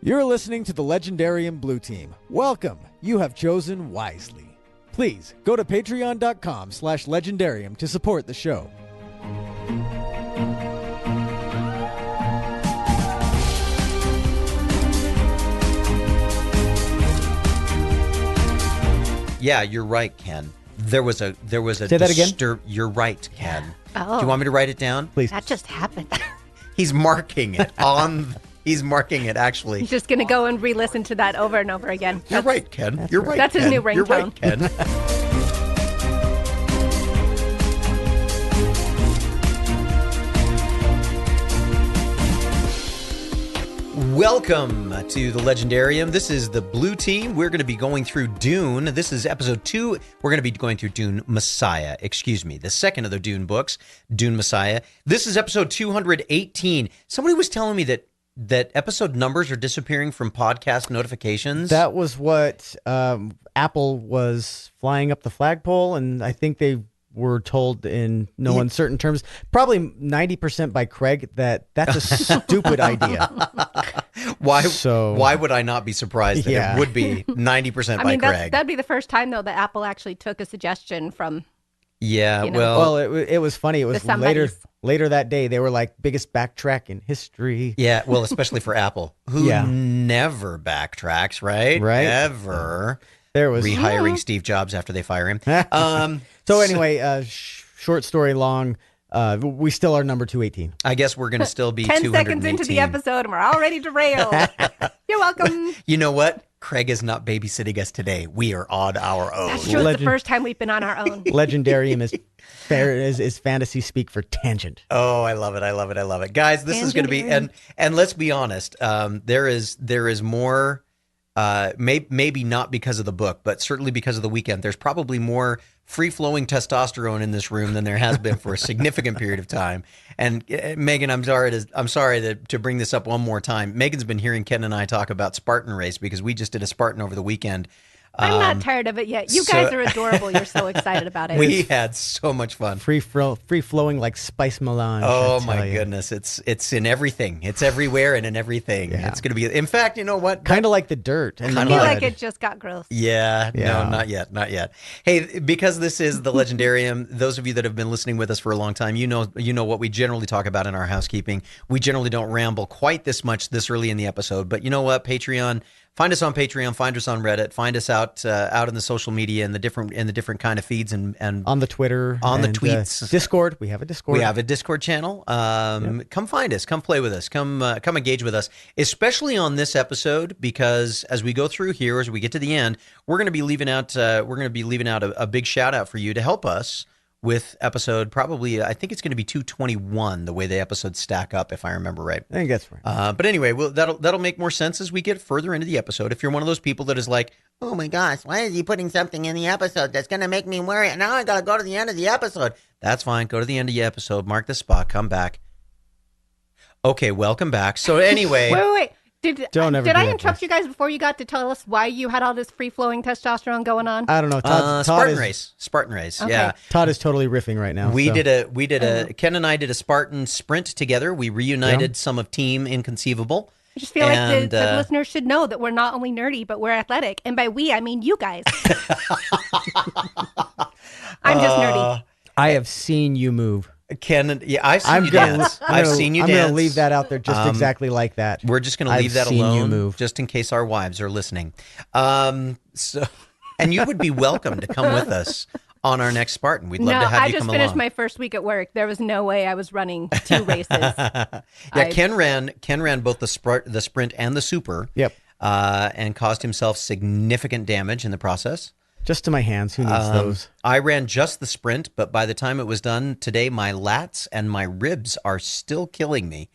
You're listening to the Legendarium Blue Team. Welcome. You have chosen wisely. Please go to patreon.com/legendarium to support the show. Yeah, you're right, Ken. There was a Say that again? You're right, Ken. Oh. Do you want me to write it down? Please. That just happened. He's marking it on. He's marking it actually. He's just going to go and re-listen to that over and over again. You're right, Ken. You're right. That's his Ken. new ringtone. You're right, Ken. Welcome to the Legendarium. This is the Blue Team. We're going to be going through Dune. This is episode 2. We're going to be going through Dune Messiah. Excuse me, the second of the Dune books, Dune Messiah. This is episode 218. Somebody was telling me that episode numbers are disappearing from podcast notifications. That was what Apple was flying up the flagpole, and I think they were told in no uncertain terms, probably 90% by Craig, that's a stupid idea. Why would I not be surprised that it would be 90% by Craig? That'd be the first time, though, that Apple actually took a suggestion from... Yeah, well, it was funny. It was later that day. They were like, biggest backtrack in history. Yeah, well, especially for Apple, who never backtracks, right? Right. Ever. There was rehiring Steve Jobs after they fire him. So anyway, short story long, we still are number 218. I guess we're going to still be 10 218. seconds into the episode and we're already derailed. You're welcome. You know what? Craig is not babysitting us today. We are on our own. That's true. It's the first time we've been on our own. Legendarium is fantasy speak for tangent. Oh, I love it. I love it. I love it. Guys, this is going to be, and let's be honest, there is more, maybe not because of the book, but certainly because of the weekend. There's probably more free-flowing testosterone in this room than there has been for a significant period of time. And Megan, I'm sorry to bring this up one more time. Megan's been hearing Ken and I talk about Spartan race because we just did a Spartan over the weekend. I'm not tired of it yet. You guys are adorable. You're so excited about it. We had so much fun. Free flowing like spice melange. Oh my goodness. It's in everything. It's everywhere and in everything. Yeah. It's going to be, in fact, you know what? Kind of like the dirt. And I feel like it just got gross. Yeah. No, not yet. Not yet. Hey, because this is the Legendarium, those of you that have been listening with us for a long time, you know what we generally talk about in our housekeeping. We generally don't ramble quite this much this early in the episode, but you know what? Patreon. Find us on Patreon, find us on Reddit, find us out in the social media and the different kind of feeds and on the Twitter, on the tweets, Discord. We have a Discord. We have a Discord channel. Come find us, come play with us, come engage with us, especially on this episode, because as we go through here, as we get to the end, we're going to be leaving out a big shout out for you to help us with episode, probably, I think it's going to be 221, the way the episodes stack up, if I remember right. I think that's right. But anyway, that'll make more sense as we get further into the episode. If you're one of those people that is like, oh my gosh, why is he putting something in the episode that's going to make me worry? Now I got to go to the end of the episode. That's fine. Go to the end of the episode, mark the spot, come back. Okay, welcome back. So anyway. Wait. Did I interrupt this. you guys before you got to tell us why you had all this free-flowing testosterone going on? I don't know. Spartan race. Okay. Yeah. Todd is totally riffing right now. Ken and I did a Spartan sprint together. We reunited some of Team Inconceivable. I just feel like the listeners should know that we're not only nerdy, but we're athletic. And by we, I mean you guys. I'm just nerdy. I have seen you move. Ken, I've seen you dance. I've seen you dance. I'm going to leave that out there just exactly like that. We're just going to leave that alone, you move. Just in case our wives are listening. And you would be welcome to come with us on our next Spartan. We'd love to have you come along. I just finished my first week at work. There was no way I was running 2 races. Ken ran both the sprint and the super. Yep. And caused himself significant damage in the process. Just to my hands. Who needs those? I ran just the sprint, but by the time it was done today, my lats and my ribs are still killing me.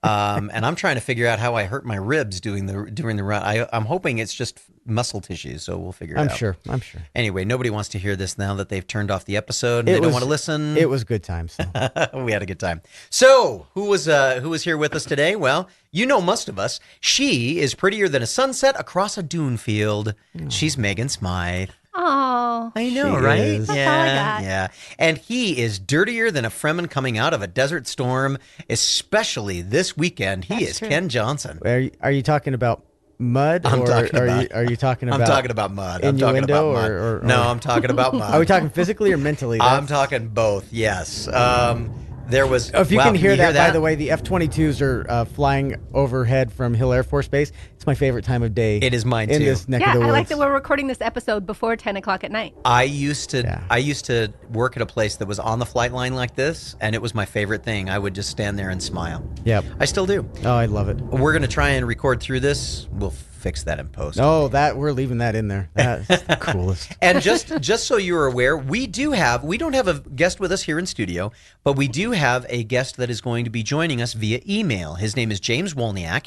And I'm trying to figure out how I hurt my ribs during the run. I'm hoping it's just muscle tissue, so we'll figure it out. I'm sure. Anyway, nobody wants to hear this now that they've turned off the episode and they don't want to listen. It was good times. So. We had a good time. So who was here with us today? Well, you know most of us. She is prettier than a sunset across a dune field. Oh. She's Megan Smythe. Oh, I know, right? That's all I got. Yeah. And he is dirtier than a Fremen coming out of a desert storm, especially this weekend. He is true. Ken Johnson. Are you talking about mud? I'm or talking about. are you talking about? I'm talking about mud. I'm talking about mud. No, I'm talking about mud. Are we talking physically or mentally? I'm talking both. Yes. There was. If you wow, can hear you that, by the way, the F-22s are flying overhead from Hill Air Force Base. It's my favorite time of day. It is mine in too. this neck of the woods. I like that we're recording this episode before 10 o'clock at night. I used to work at a place that was on the flight line like this, and it was my favorite thing. I would just stand there and smile. Yep. I still do. Oh, I love it. We're going to try and record through this. We'll fix that in post. Oh, we're leaving that in there. That's the coolest. And just so you're aware, we don't have a guest with us here in studio, but we do have a guest that is going to be joining us via email. His name is James Wolniak.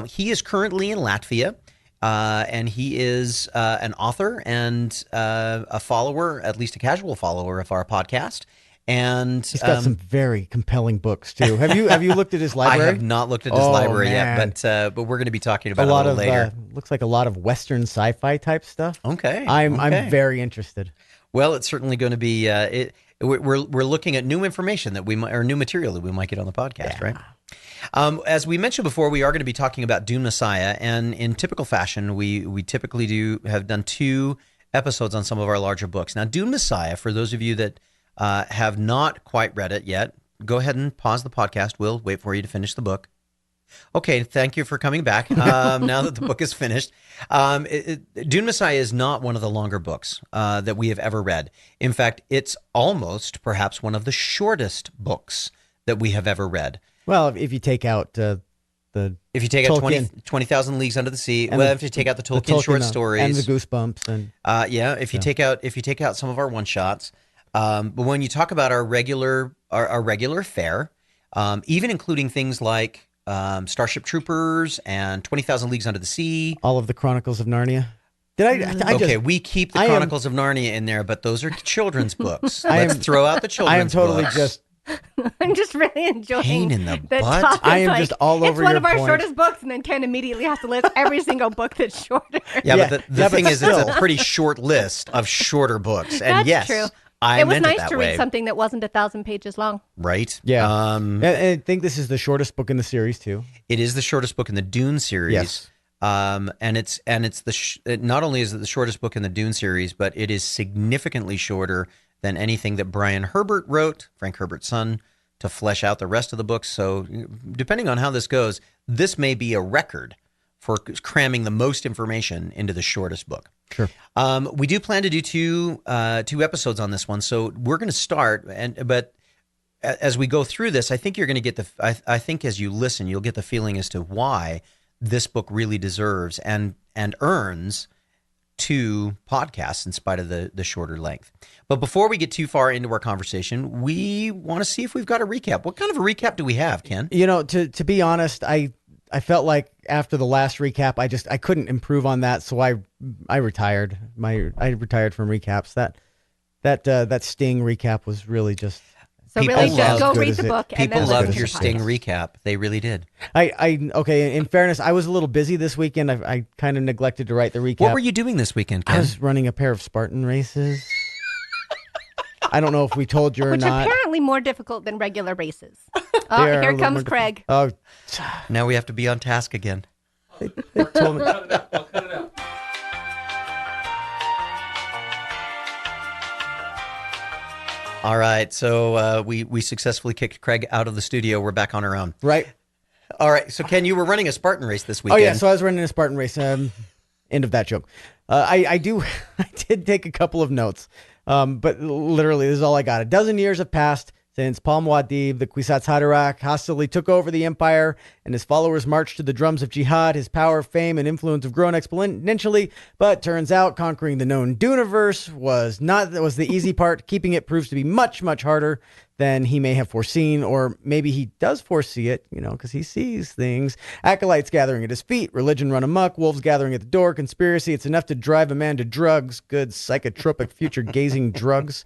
He is currently in Latvia. And he is an author and a follower, at least a casual follower of our podcast. And he's got some very compelling books too. Have you looked at his library? I have not looked at his library yet, but we're going to be talking about it a little later. Looks like a lot of Western sci-fi type stuff. Okay, I'm very interested. Well, it's certainly going to be. We're looking at new information or new material that we might get on the podcast, right? As we mentioned before, we are going to be talking about Dune Messiah, and in typical fashion, we typically have done 2 episodes on some of our larger books. Now, Dune Messiah, for those of you that have not quite read it yet, go ahead and pause the podcast. We'll wait for you to finish the book. Okay, thank you for coming back. Now that the book is finished, Dune Messiah is not one of the longer books that we have ever read. In fact, it's almost perhaps one of the shortest books that we have ever read. Well, if you take out out 20,000 Leagues Under the Sea, if you take out the Tolkien short stories and the Goosebumps, and if you take out some of our one shots, but when you talk about our regular fare, even including things like Starship Troopers and 20,000 Leagues Under the Sea, all of the Chronicles of Narnia. We keep the Chronicles of Narnia in there, but those are children's books. Let's throw out the children's books. I'm just really enjoying pain in the butt. Topic. I am just all over your It's one of our point. shortest books, and then Ken immediately has to list every single book that's shorter. But the thing is, it's a pretty short list of shorter books. And that's yes, true. I it was meant nice it that to way. read something that wasn't 1,000 pages long. Right? Yeah. And I think this is the shortest book in the series too. It is the shortest book in the Dune series. Yes. And it's not only is it the shortest book in the Dune series, but it is significantly shorter than anything that Brian Herbert wrote, Frank Herbert's son, to flesh out the rest of the books. So depending on how this goes, this may be a record for cramming the most information into the shortest book. Sure. We do plan to do two episodes on this one. So we're going to start, but as we go through this, I think you're going to get I think as you listen, you'll get the feeling as to why this book really deserves and earns 2 podcasts in spite of the shorter length. But before we get too far into our conversation, we want to see if we've got a recap. What kind of a recap do we have, Ken? To be honest, I felt like after the last recap, I couldn't improve on that, so I retired. I retired from recaps. That Sting recap was really just. So really, just go read the book. People loved your Sting recap. They really did. Okay. In fairness, I was a little busy this weekend. I kind of neglected to write the recap. What were you doing this weekend, Ken? I was running a pair of Spartan races. I don't know if we told you or Which not. are apparently more difficult than regular races. Oh, here comes Craig. Oh, now we have to be on task again. They told me. I'll cut it out. All right, so we successfully kicked Craig out of the studio. We're back on our own. Right. All right, so Ken, you were running a Spartan race this weekend. Oh yeah, so I was running a Spartan race. End of that joke. I did take a couple of notes, but literally this is all I got. 12 years have passed since Paul Muad'Dib, the Kwisatz Haderach, hostilely took over the empire, and his followers marched to the drums of jihad. His power, fame, and influence have grown exponentially, but turns out conquering the known Duneverse was the easy part. Keeping it proves to be much, much harder than he may have foreseen, or maybe he does foresee it, because he sees things. Acolytes gathering at his feet, religion run amok, wolves gathering at the door, conspiracy. It's enough to drive a man to drugs, good psychotropic future-gazing drugs.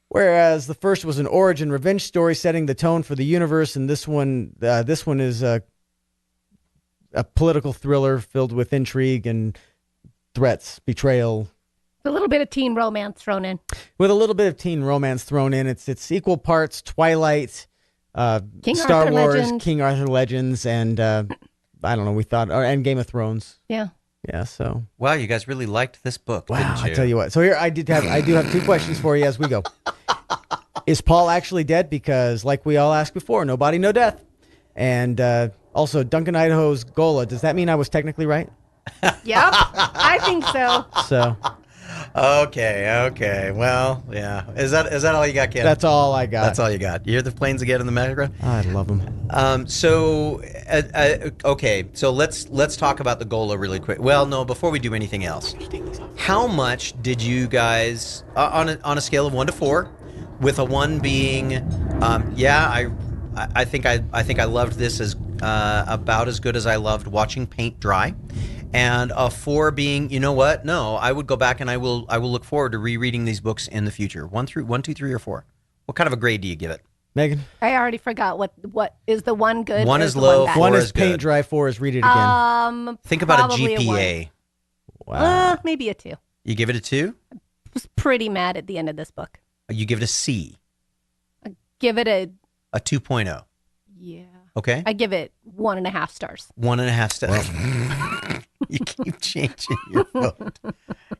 Whereas the first was an origin revenge story setting the tone for the universe, and this one is a political thriller filled with intrigue and threats, betrayal. A little bit of teen romance thrown in. With a little bit of teen romance thrown in. It's equal parts Twilight, Star Wars, Legend. King Arthur Legends, and I don't know, we thought, and Game of Thrones. Yeah. Yeah, so. Wow, you guys really liked this book, Wow, didn't you? I tell you what. So here, I do have 2 questions for you as we go. Is Paul actually dead? Because like we all asked before, no body, no death. And also, Duncan Idaho's Gola, does that mean I was technically right? Yep, I think so. So. Okay. Well, yeah. Is that all you got, Ken? That's all I got. That's all you got. You hear the planes again in the background? I love them. Okay. So let's talk about the Gola really quick. Well, no, before we do anything else, how much did you guys on a scale of 1 to 4, with a 1 being, I think I loved this as about as good as I loved watching paint dry. And a 4 being, you know what? No, I would go back and I will look forward to rereading these books in the future. 1, 2, 3, or 4. What kind of a grade do you give it, Megan? I already forgot what is the 1 good. 1 is low, 1 is is paint good. dry, 4 is read it again. Think about a probably GPA. Wow. Maybe a 2. You give it a 2? I was pretty mad at the end of this book. You give it a C. Give it a 2.0. Yeah. Okay. I give it 1.5 stars. 1.5 stars. You keep changing your vote.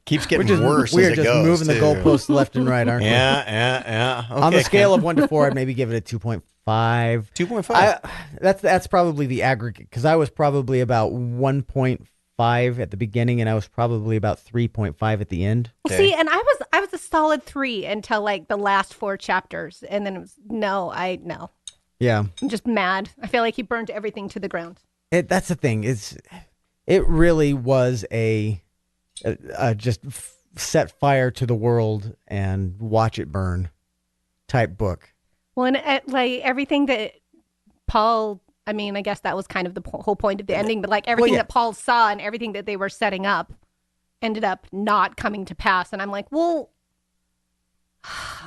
Keeps getting worse. We're as it just goes, moving the too. goalposts left and right, aren't we? Yeah. Okay, On the scale of 1 to 4, I'd maybe give it a 2.5. 2.5. That's probably the aggregate, because I was probably about 1.5 at the beginning, and I was probably about 3.5 at the end. Okay. See, and I was a solid 3 until like the last 4 chapters, and then it was no. Yeah, I'm just mad. I feel like he burned everything to the ground. that's the thing. It really was a just set fire to the world and watch it burn type book. Well, and like everything that Paul, I mean, I guess that was kind of the whole point of the ending, but like everything that Paul saw and everything that they were setting up ended up not coming to pass. And I'm like, well,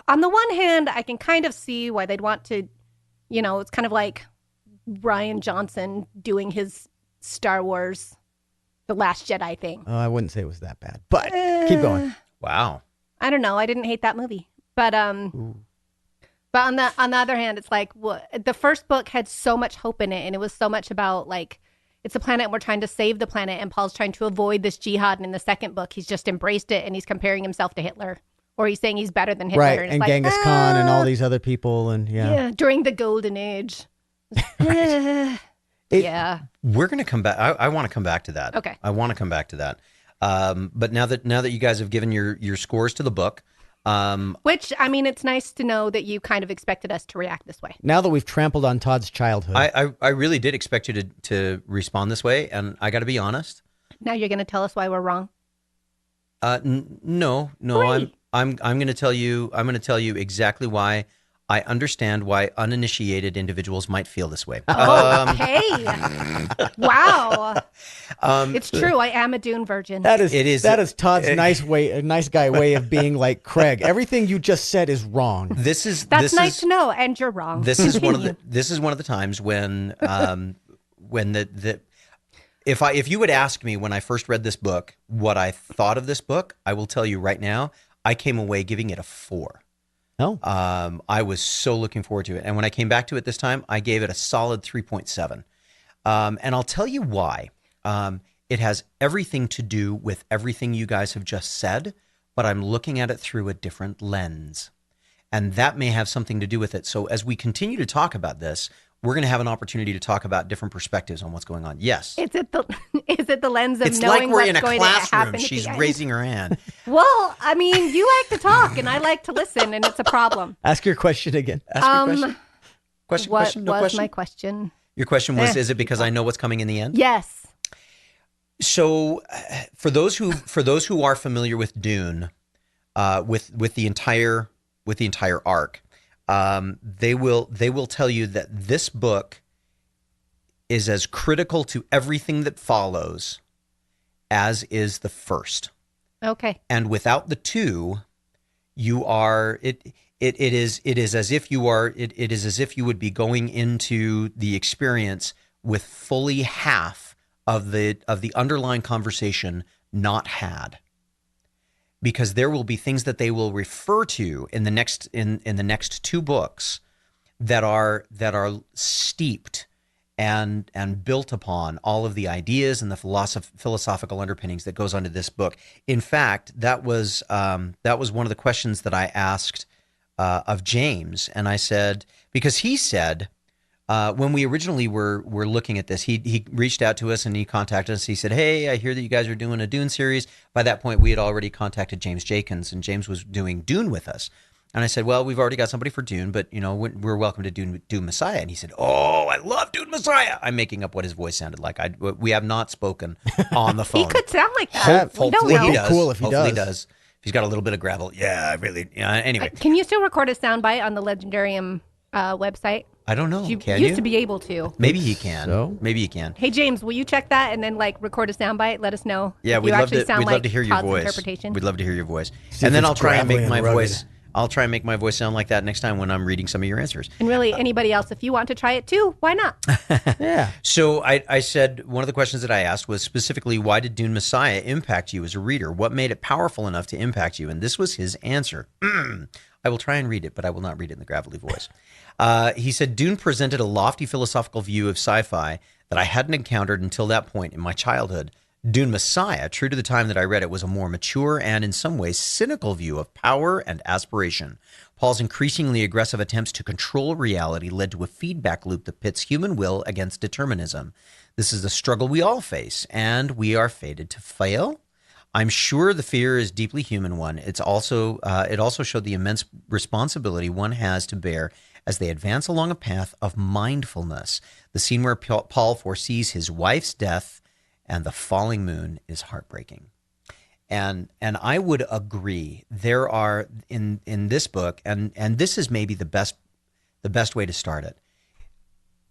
on the one hand, I can kind of see why they'd want to, it's kind of like Rian Johnson doing his Star Wars The Last Jedi thing. I wouldn't say it was that bad, but keep going. Wow. I don't know. I didn't hate that movie, but but on the other hand, it's like the first book had so much hope in it, and it was so much about like it's a planet and we're trying to save the planet, and Paul's trying to avoid this jihad. And in the second book, he's just embraced it, and he's comparing himself to Hitler, or he's saying he's better than Hitler, Right, and, and Genghis Khan and all these other people, and yeah, during the Golden Age. Yeah. We're going to come back. I want to come back to that. Okay. I want to come back to that. But now that you guys have given your scores to the book, which, I mean, it's nice to know that you kind of expected us to react this way. Now that we've trampled on Todd's childhood, I really did expect you to respond this way, and I got to be honest. Now you're going to tell us why we're wrong. No. Great. I'm going to tell you. I'm going to tell you exactly why. I understand why uninitiated individuals might feel this way. Okay. Wow. It's true. I am a Dune virgin. That is Todd's nice guy way of being like, Craig, everything you just said is wrong. That's nice to know, and you're wrong. This is one of the times when if you would ask me when I first read this book what I thought of this book, I will tell you right now, I came away giving it a 4. Oh. I was so looking forward to it. And when I came back to it this time, I gave it a solid 3.7. And I'll tell you why. It has everything to do with everything you guys have just said, but I'm looking at it through a different lens. And that may have something to do with it. So as we continue to talk about this, we're going to have an opportunity to talk about different perspectives on what's going on. Yes. Is it the lens of it's knowing like we're what's in a going to classroom. happen? She's raising her hand. Well, I mean, you like to talk and I like to listen, and it's a problem. Ask your question again. Ask your question. Question. No was question. my question? Your question was: is it because I know what's coming in the end? Yes. So, for those who are familiar with Dune, with the entire arc, they will tell you that this book is as critical to everything that follows as is the first. Okay. And without the two, you are it is as if you would be going into the experience with fully half of the underlying conversation not had. Because there will be things that they will refer to in the next 2 books that are steeped and built upon all of the ideas and the philosophical underpinnings that goes onto this book. In fact, that was one of the questions that I asked of James, and I said, because he said, when we originally were looking at this, he reached out to us and he contacted us. He said, "Hey, I hear that you guys are doing a Dune series." By that point, we had already contacted James Jenkins, and James was doing Dune with us. And I said, "Well, we've already got somebody for Dune, but we're welcome to Dune Messiah." And he said, "Oh, I love Dune Messiah." I'm making up what his voice sounded like. We have not spoken on the phone. He could sound like that. Hopefully he does. Cool if he Hopefully does. If he's got a little bit of gravel. Yeah, I really. Anyway, Can you still record a soundbite on the Legendarium website? I don't know. You Can used to be able to. Maybe he can. So? Maybe he can. Hey James, will you check that and then record a soundbite? Let us know. Yeah, if we'd you love actually to. sound We'd like love to hear your Todd's voice. interpretation. We'd love to hear your voice, See and if then it's I'll try and make gravelly my and rugged. voice. I'll try and make my voice sound like that next time when I'm reading some of your answers. And really, anybody else, if you want to try it too, why not? Yeah. So I said one of the questions that I asked was specifically, why did Dune Messiah impact you as a reader? What made it powerful enough to impact you? And this was his answer. I will try and read it, but I will not read it in the gravelly voice. He said, Dune presented a lofty philosophical view of sci-fi that I hadn't encountered until that point in my childhood. Dune Messiah, true to the time that I read it, was a more mature and in some ways cynical view of power and aspiration. Paul's increasingly aggressive attempts to control reality led to a feedback loop that pits human will against determinism. This is the struggle we all face, and we are fated to fail. I'm sure the fear is a deeply human one. It also showed the immense responsibility one has to bear as they advance along a path of mindfulness. The scene where Paul foresees his wife's death and the falling moon is heartbreaking. And I would agree. There are in this book, and this is maybe the best way to start it.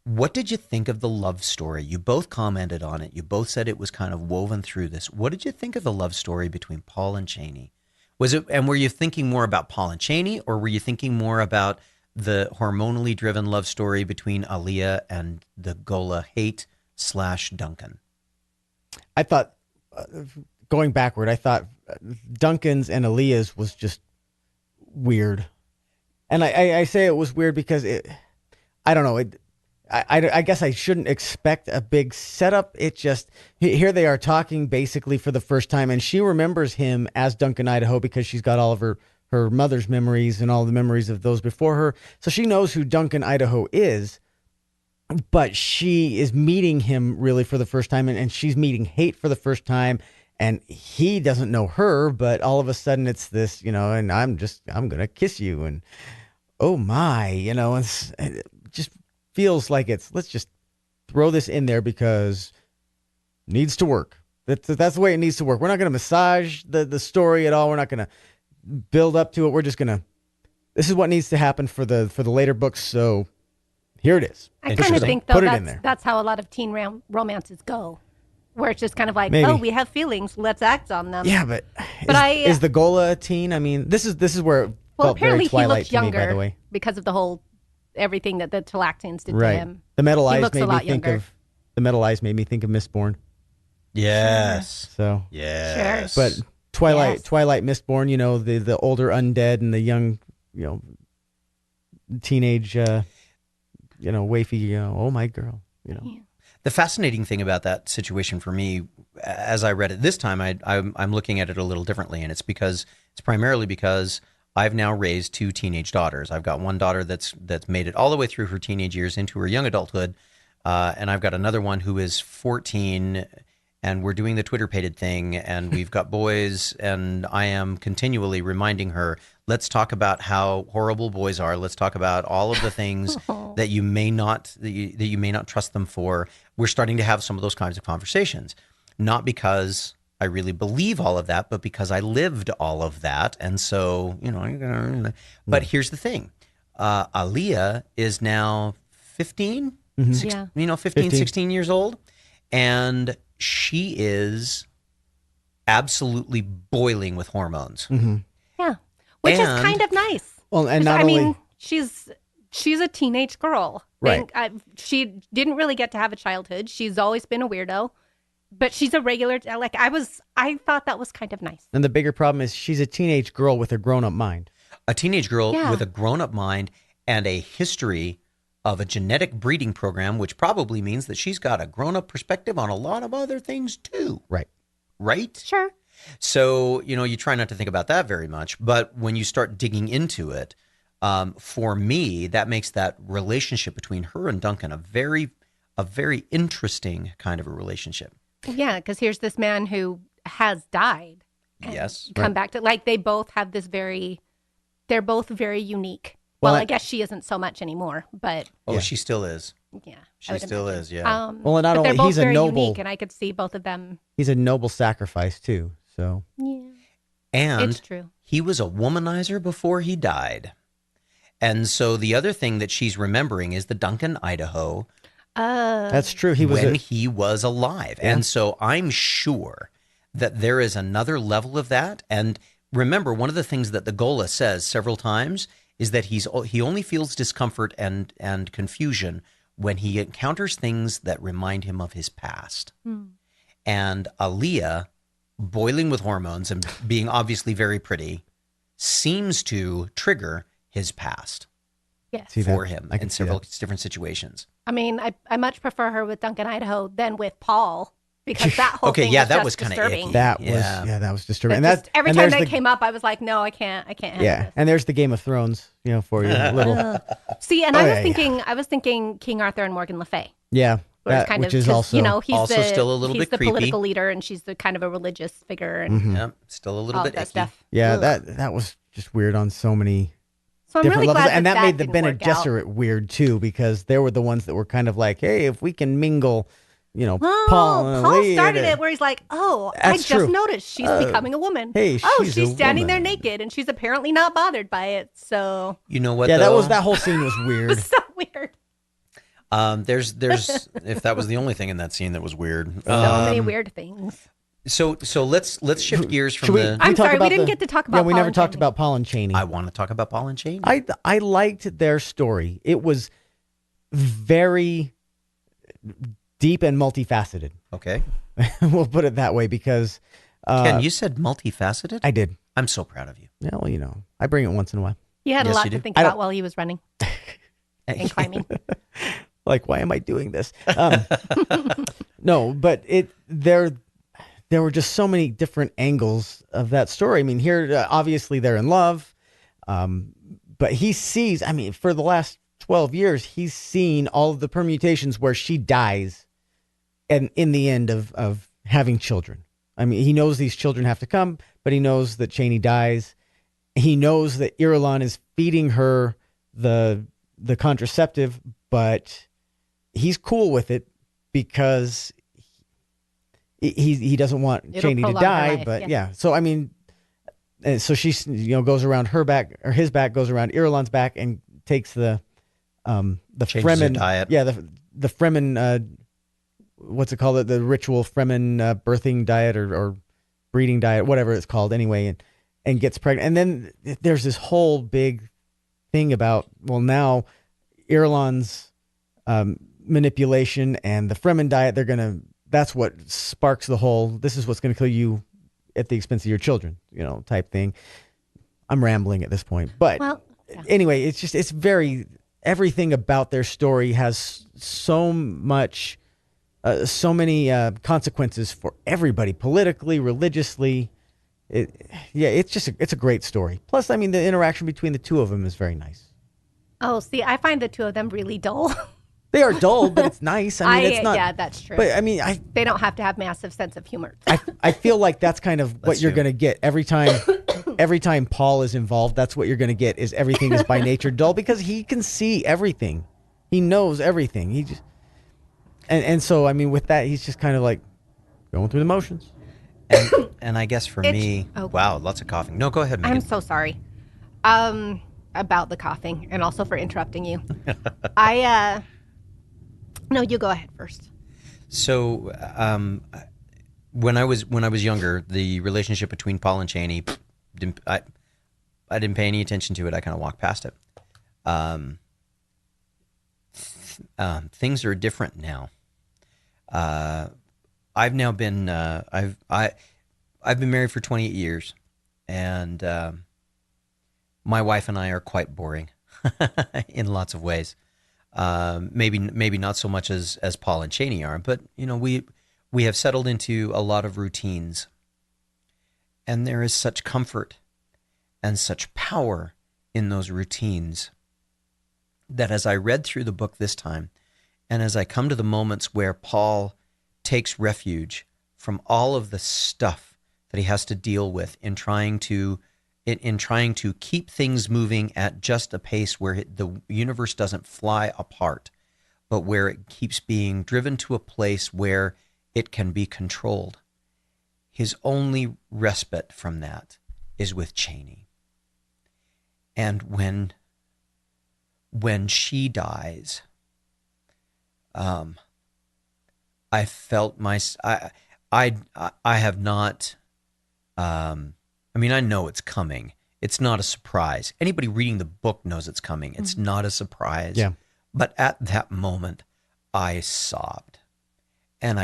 What did you think of the love story? You both commented on it. You both said it was kind of woven through this. What did you think of the love story between Paul and Chani? Were you thinking more about Paul and Chani, or were you thinking more about the hormonally driven love story between Aaliyah and the Gola Hate/Duncan? I thought, going backward, I thought Duncan's and Aaliyah's was just weird. And I say it was weird because I don't know, I guess I shouldn't expect a big setup. It just, here they are talking basically for the first time, and she remembers him as Duncan Idaho because she's got all of her mother's memories and all the memories of those before her. So she knows who Duncan Idaho is, but she is meeting him really for the first time, and she's meeting Hate for the first time, and he doesn't know her, but all of a sudden it's this, and I'm going to kiss you, and oh my, it just feels like let's just throw this in there because it needs to work. That's the way it needs to work. We're not going to massage the story at all. We're not going to build up to it. We're just going to, this is what needs to happen for the later books. So here it is. I kind of think, though, Put it in there. that's how a lot of teen romances go, where it's just kind of like, Maybe. oh, we have feelings, let's act on them. Yeah, but is the Gola a teen? I mean, this is where it felt apparently very Twilight he looks to me, younger by the way. because of the whole everything that the Talactans did Right. to him. The metal He eyes looks a made me lot think younger. of Mistborn. Yes. So Yes. but Twilight Yes. Mistborn, the older undead and the young, teenage, wafy, oh my girl, Yeah. The fascinating thing about that situation for me, as I read it this time, I'm looking at it a little differently, and it's primarily because I've now raised two teenage daughters. I've got one daughter that's made it all the way through her teenage years into her young adulthood, and I've got another one who is 14, and we're doing the Twitter-pated thing, and we've got boys, and I am continually reminding her, let's talk about how horrible boys are. Let's talk about all of the things that you may not trust them for. We're starting to have some of those kinds of conversations, not because I really believe all of that, but because I lived all of that. And so, but here's the thing. Aaliyah is now 15, Yeah. 15, 16 years old. And she is absolutely boiling with hormones. Mm-hmm. Yeah. Which is And- kind of nice. Well, and not I only mean, she's a teenage girl. Right. She didn't really get to have a childhood. She's always been a weirdo, but she's a regular. I thought that was kind of nice. and the bigger problem is she's a teenage girl with a grown-up mind. A teenage girl Yeah. with a grown-up mind and a history of a genetic breeding program, which probably means that she's got a grown-up perspective on a lot of other things too. Right. Right? Sure. So, you try not to think about that very much, but when you start digging into it, for me, that makes that relationship between her and Duncan a very interesting kind of a relationship. Yeah, because here's this man who has died. And Yes. come back to, like, they both have this they're both very unique. Well, I guess she isn't so much anymore, but Oh, she still is. yeah. She still is, yeah. Well, and not but they're only both he's a very noble, unique, and I could see both of them. he's a noble sacrifice too. So Yeah, And it's true. he was a womanizer before he died. And so the other thing that she's remembering is the Duncan, Idaho, that's true. He was when he was alive. And so I'm sure that there is another level of that. And remember, one of the things that the Gola says several times is that he only feels discomfort and confusion when he encounters things that remind him of his past. And Aaliyah, boiling with hormones and being obviously very pretty, seems to trigger his past Yes. for him I can in see several that. different situations. I mean, I much prefer her with Duncan, Idaho than with Paul, because that whole Okay, thing yeah, was that just was kinda disturbing. icky. that Yeah. that was disturbing. That And just, that every and time there's that came up, I was like, no, I can't handle this. and there's the Game of Thrones, for you, little See, and Oh, I was thinking King Arthur and Morgan Le Fay. yeah, Where it's that, kind which of, is 'cause, also he's also still a little he's bit the creepy. political leader, and she's the kind of a religious figure, and Yeah, still a little all bit that icky. stuff. yeah Ugh. that was just weird on so many So I'm different really levels, glad and that made the didn't Bene work out. Gesserit weird too, because they were the ones that were kind of like, hey, if we can mingle, Oh, Paul and Paul Lee started and- it where he's like, "Oh, I That's just true. noticed she's becoming a woman. hey, oh, she's she's a standing there woman." naked, and she's apparently not bothered by it." So You know what? Yeah, though? that whole scene was weird. it's so weird. There's if that was the only thing in that scene that was weird. So many weird things. So let's shift gears from Should we- the. I'm talk sorry, we about didn't the- get to talk about. Yeah, we Paul never and talked Chani. about Paul and Chani. I want to talk about Paul and Chani. I liked their story. It was very deep and multifaceted. Okay, We'll put it that way, because Ken, you said multifaceted. I did. I'm so proud of you. Yeah, well, I bring it once in a while. He had Yes, a lot you to do. think I about don't- while he was running and climbing. Like, why am I doing this? No, but there were just so many different angles of that story. I mean, here obviously they're in love, but he sees. I mean, for the last 12 years, he's seen all of the permutations where she dies, and in the end of having children. I mean, he knows these children have to come, but he knows that Chani dies. He knows that Irulan is feeding her the contraceptive, but he's cool with it because he doesn't want It'll Chani to prolong her die. life, But yeah. yeah, so I mean, so she goes around her back, or his back goes around Irulan's back, and takes the Changes her Fremen diet. Yeah, the Fremen. What's it called? The ritual Fremen birthing diet or breeding diet, whatever it's called anyway, and gets pregnant. And then there's this whole big thing about, well, now Irulan's manipulation and the Fremen diet, that's what sparks the whole, this is what's going to kill you at the expense of your children, type thing. I'm rambling at this point, but Well, yeah. anyway, it's very, everything about their story has so much, so many consequences for everybody, politically, religiously. It's a great story. Plus, I mean, the interaction between the two of them is very nice. Oh, see, I find the two of them really dull. They are dull, but it's nice. I mean, it's not. Yeah, that's true. But I mean, They don't have to have massive sense of humor. I feel like that's kind of what That's you're true. going to get every time. Every time Paul is involved, that's what you're going to get. Is everything is by nature dull, because he can see everything, he knows everything. He just and so I mean, with that, he's just kind of like going through the motions. And I guess for me, wow, lots of coughing. No, go ahead, Megan. I'm so sorry about the coughing, and also for interrupting you. No, you go ahead first. So, when I was younger, the relationship between Paul and Chani, I didn't pay any attention to it. I kind of walked past it. Things are different now. I've now been I've been married for 28 years, and my wife and I are quite boring in lots of ways. Maybe not so much as Paul and Chani are, but we have settled into a lot of routines, and there is such comfort and such power in those routines that as I read through the book this time, and as I come to the moments where Paul takes refuge from all of the stuff that he has to deal with in trying to keep things moving at just a pace where the universe doesn't fly apart, but where it keeps being driven to a place where it can be controlled. His only respite from that is with Chani. And when she dies, I felt I have not. I know it's coming. It's not a surprise. Anybody reading the book knows it's coming. It's not a surprise. Yeah. But at that moment, I sobbed, and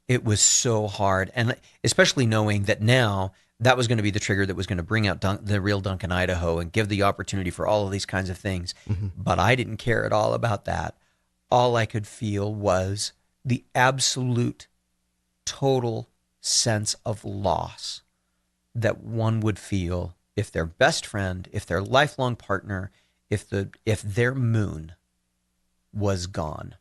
it was so hard, and especially knowing that now. That was going to be the trigger that was going to bring out the real Duncan Idaho and give the opportunity for all of these kinds of things. Mm-hmm. But I didn't care at all about that. All I could feel was the absolute, total sense of loss that one would feel if their best friend, if their lifelong partner, if their moon was gone.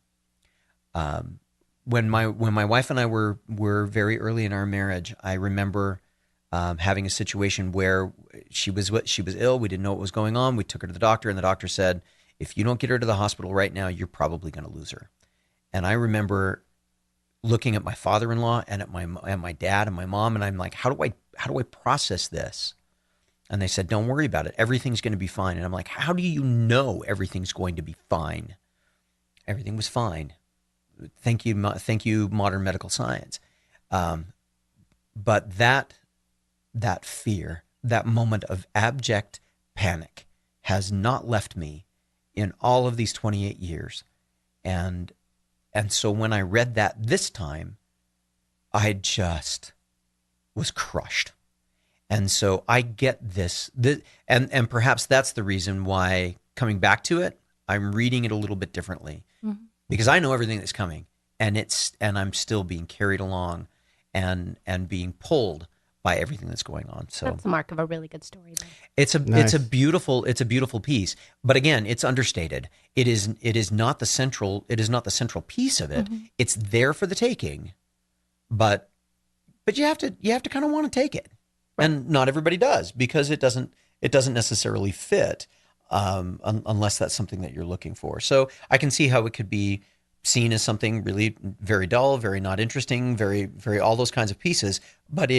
When my wife and I were very early in our marriage, I remember having a situation where she was ill. We didn't know what was going on. We took her to the doctor, and the doctor said, if you don't get her to the hospital right now, you're probably going to lose her. And I remember looking at my father-in-law and at my dad and my mom, and I'm like, how do I process this? And they said, don't worry about it. Everything's going to be fine. And I'm like, how do you know everything's going to be fine? Everything was fine. Thank you, modern medical science. But that fear, that moment of abject panic has not left me in all of these 28 years. And so when I read that this time, I just was crushed. And so I get this and perhaps that's the reason why coming back to it, I'm reading it a little bit differently. Mm-hmm. Because I know everything that's coming, and I'm still being carried along and being pulled by everything that's going on. So that's the mark of a really good story. Though. It's a beautiful piece. But again, it's understated. It is not the central piece of it. Mm-hmm. It's there for the taking. But you have to kind of want to take it. Right. And not everybody does, because it doesn't necessarily fit unless that's something that you're looking for. So I can see how it could be seen as something really very dull, very not interesting, very, very all those kinds of pieces. But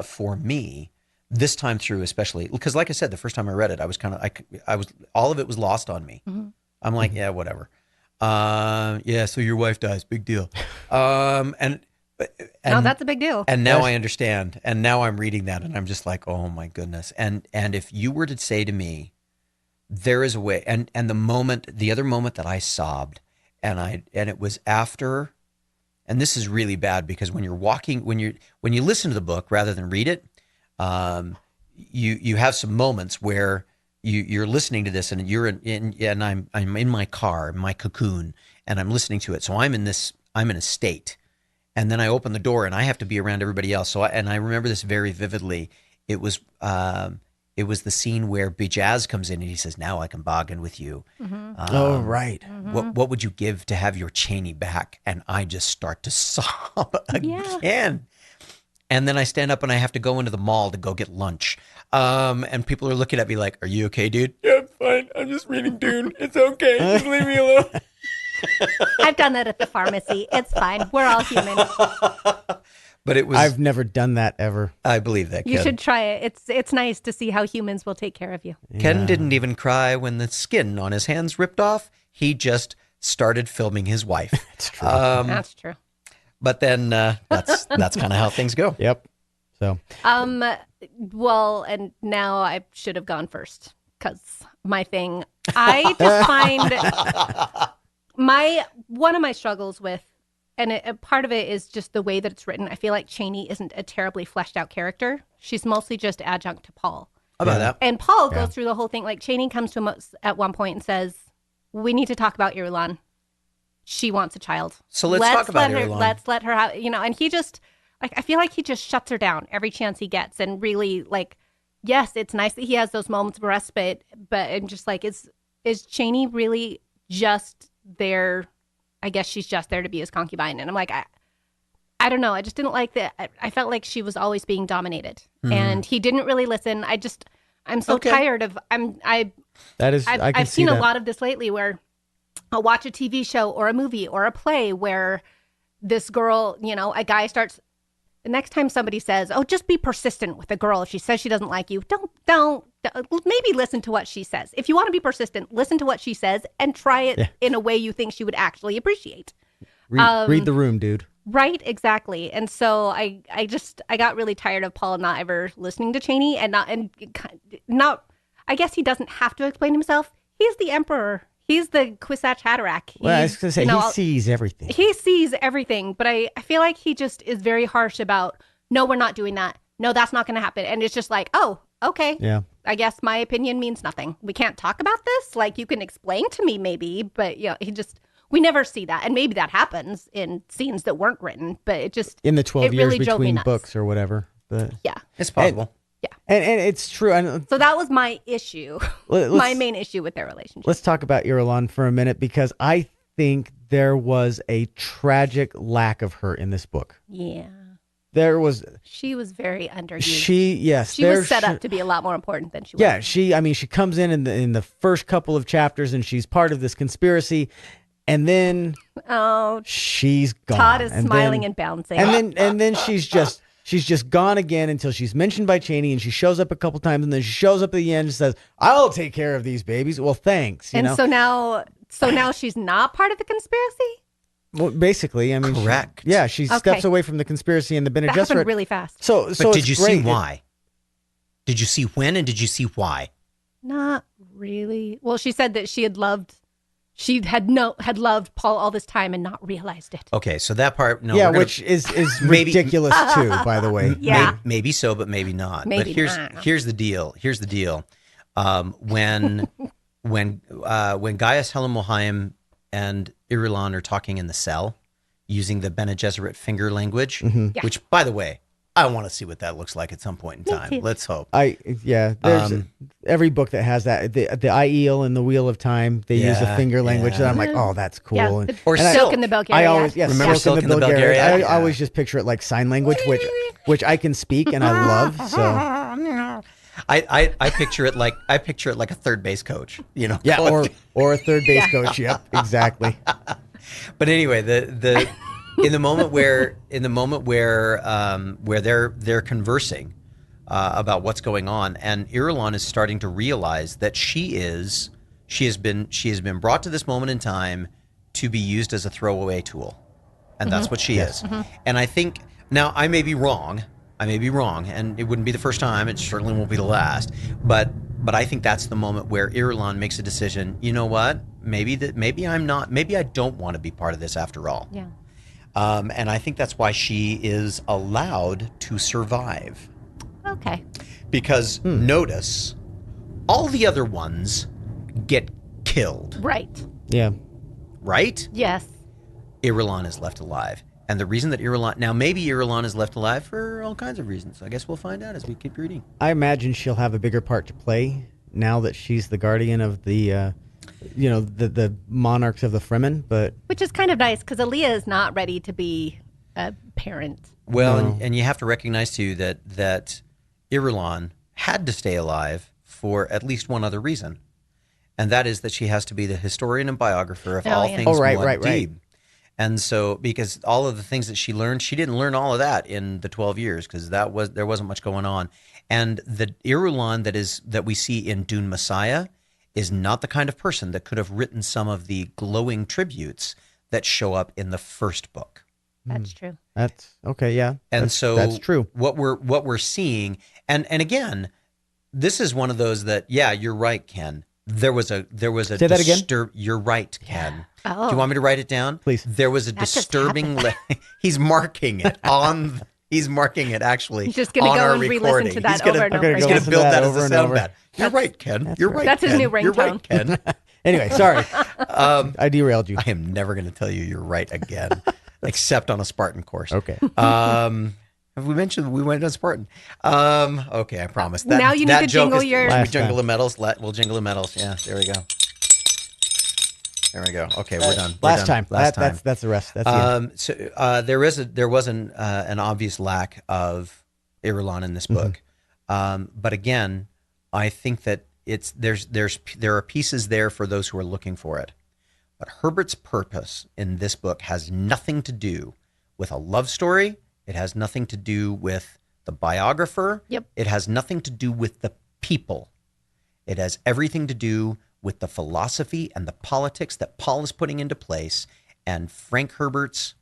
for me, this time through, especially because, like I said, the first time I read it, I was all of it was lost on me. Mm-hmm. I'm like, yeah, whatever. So your wife dies, big deal. And no, that's a big deal. And now I understand. And now I'm reading that, and I'm just like, oh my goodness. And if you were to say to me, there is a way, and the other moment that I sobbed. And it was after, and this is really bad because when you listen to the book rather than read it, you have some moments where you're listening to this and and I'm in my car, my cocoon, and I'm listening to it. So I'm in a state, and then I open the door and I have to be around everybody else. So I remember this very vividly. It was the scene where Bijaz comes in and he says, "Now I can bargain with you." Mm-hmm. Right. Mm-hmm. What would you give to have your Chani back? And I just start to sob again. Yeah. And then I stand up and I have to go into the mall to go get lunch. And people are looking at me like, "Are you okay, dude?" "Yeah, I'm fine. I'm just reading Dune. It's okay. Just leave me alone." I've done that at the pharmacy. It's fine. We're all human. But I've never done that ever. I believe that, Ken. You should try it. It's nice to see how humans will take care of you. Yeah. Ken didn't even cry when the skin on his hands ripped off. He just started filming his wife. That's true. That's true. But then that's kind of how things go. Yep. So. Well, and now I should have gone first because my thing. I just find one of my struggles with. And part of it is just the way that it's written. I feel like Chani isn't a terribly fleshed out character. She's mostly just adjunct to Paul. How about that? And Paul goes through the whole thing. Like Chani comes to him at one point and says, we need to talk about Irulan. She wants a child. So let's talk about Irulan. Let's let her have, and he just, like, I feel like he just shuts her down every chance he gets. And really, like, yes, it's nice that he has those moments of respite, but I'm just like, is Chani really just there? I guess she's just there to be his concubine. And I'm like, I don't know. I just didn't like that. I felt like she was always being dominated, and he didn't really listen. I'm so tired of, I've seen a lot of this lately where I'll watch a TV show or a movie or a play where this girl, a guy starts, the next time somebody says, oh, just be persistent with a girl. If she says she doesn't like you, don't maybe listen to what she says. If you want to be persistent, listen to what she says and try it in a way you think she would actually appreciate. Read the room, dude. Right, exactly. And so I got really tired of Paul not ever listening to Chani and not I guess he doesn't have to explain himself. He's the emperor. He's the Kwisatz Haderach. Well, I was going to say, he sees everything. He sees everything, but I feel like he just is very harsh about, no, we're not doing that. No, that's not going to happen. And it's just like, oh, okay. Yeah. I guess my opinion means nothing. We can't talk about this? Like, you can explain to me maybe, but we never see that. And maybe that happens in scenes that weren't written, but it just... In the 12 years really between books or whatever. But yeah. It's possible. And it's true. So that was my issue, my main issue with their relationship. Let's talk about Irulan for a minute, because I think there was a tragic lack of her in this book. Yeah. She was very underused. She was set up to be a lot more important than she was. Yeah, she comes in the first couple of chapters, and she's part of this conspiracy, and then she's gone. Todd is smiling and bouncing. And then she's just gone again until she's mentioned by Chani, and she shows up a couple times, and then she shows up at the end and says, "I'll take care of these babies." Well, thanks. So now she's not part of the conspiracy? Well, basically, I mean, correct. She steps away from the conspiracy and the Bene Gesserit. That happened really fast. But did you see why? Did you see when, and did you see why? Not really. Well, she said that she had loved Paul all this time and not realized it. Okay, so that part, which is ridiculous too, by the way. Yeah, maybe so, but maybe not. Maybe but here's the deal. When Gaius Helen Mohaim and Irulan are talking in the cell using the Bene Gesserit finger language, which, by the way, I want to see what that looks like at some point in time. Let's hope. There's every book that has that. The Aiel and the Wheel of Time, they use a finger language, and I'm like, oh, that's cool. Yeah, or Silk in the Bulgaria. I always remember Silk in the Bulgaria. I always just picture it like sign language, which I can speak and I love. So I picture it like a third base coach, Yeah, or a third base coach. Yep, exactly. But anyway, in the moment where they're conversing about what's going on, and Irulan is starting to realize that she has been brought to this moment in time to be used as a throwaway tool, and that's what she is. And I think now I may be wrong, and it wouldn't be the first time. It certainly won't be the last. But I think that's the moment where Irulan makes a decision. You know what? Maybe I don't want to be part of this after all. Yeah. And I think that's why she is allowed to survive. Okay. Because notice, all the other ones get killed. Right. Yeah. Right? Yes. Irulan is left alive. And the reason that maybe Irulan is left alive for all kinds of reasons. I guess we'll find out as we keep reading. I imagine she'll have a bigger part to play now that she's the guardian of the the monarchs of the Fremen, but which is kind of nice because Aaliyah is not ready to be a parent. Well, and you have to recognize too that Irulan had to stay alive for at least one other reason, and that is that she has to be the historian and biographer of all things Muad'Dib. And so, because all of the things that she learned, she didn't learn all of that in the 12 years because there wasn't much going on. And the Irulan that we see in Dune Messiah is not the kind of person that could have written some of the glowing tributes that show up in the first book. That's true. That's okay. Yeah. And that's true. What we're seeing, and again, this is one of those that, yeah, you're right, Ken. There was a Say that again? You're right, Ken. Yeah. Oh. Do you want me to write it down? Please. There was a disturbing. He's marking it on. He's marking it actually. He's just going to go and re-listen to that over and over. He's going to build that as a sound bed. You're right, Ken. You're right. That's his new ringtone. You're right, Ken. Anyway, sorry. I derailed you. I am never going to tell you you're right again, except on a Spartan course. Okay. Have we mentioned we went on Spartan? Okay, I promise. Now you need to jingle your... Should we jingle the medals? We'll jingle the medals. Yeah, there we go. There we go. Okay, we're done. Last time. That's the rest. That's the end. There was an obvious lack of Irulan in this book, but again, I think that there are pieces there for those who are looking for it. But Herbert's purpose in this book has nothing to do with a love story. It has nothing to do with the biographer. Yep. It has nothing to do with the people. It has everything to do with the philosophy and the politics that Paul is putting into place, and Frank Herbert's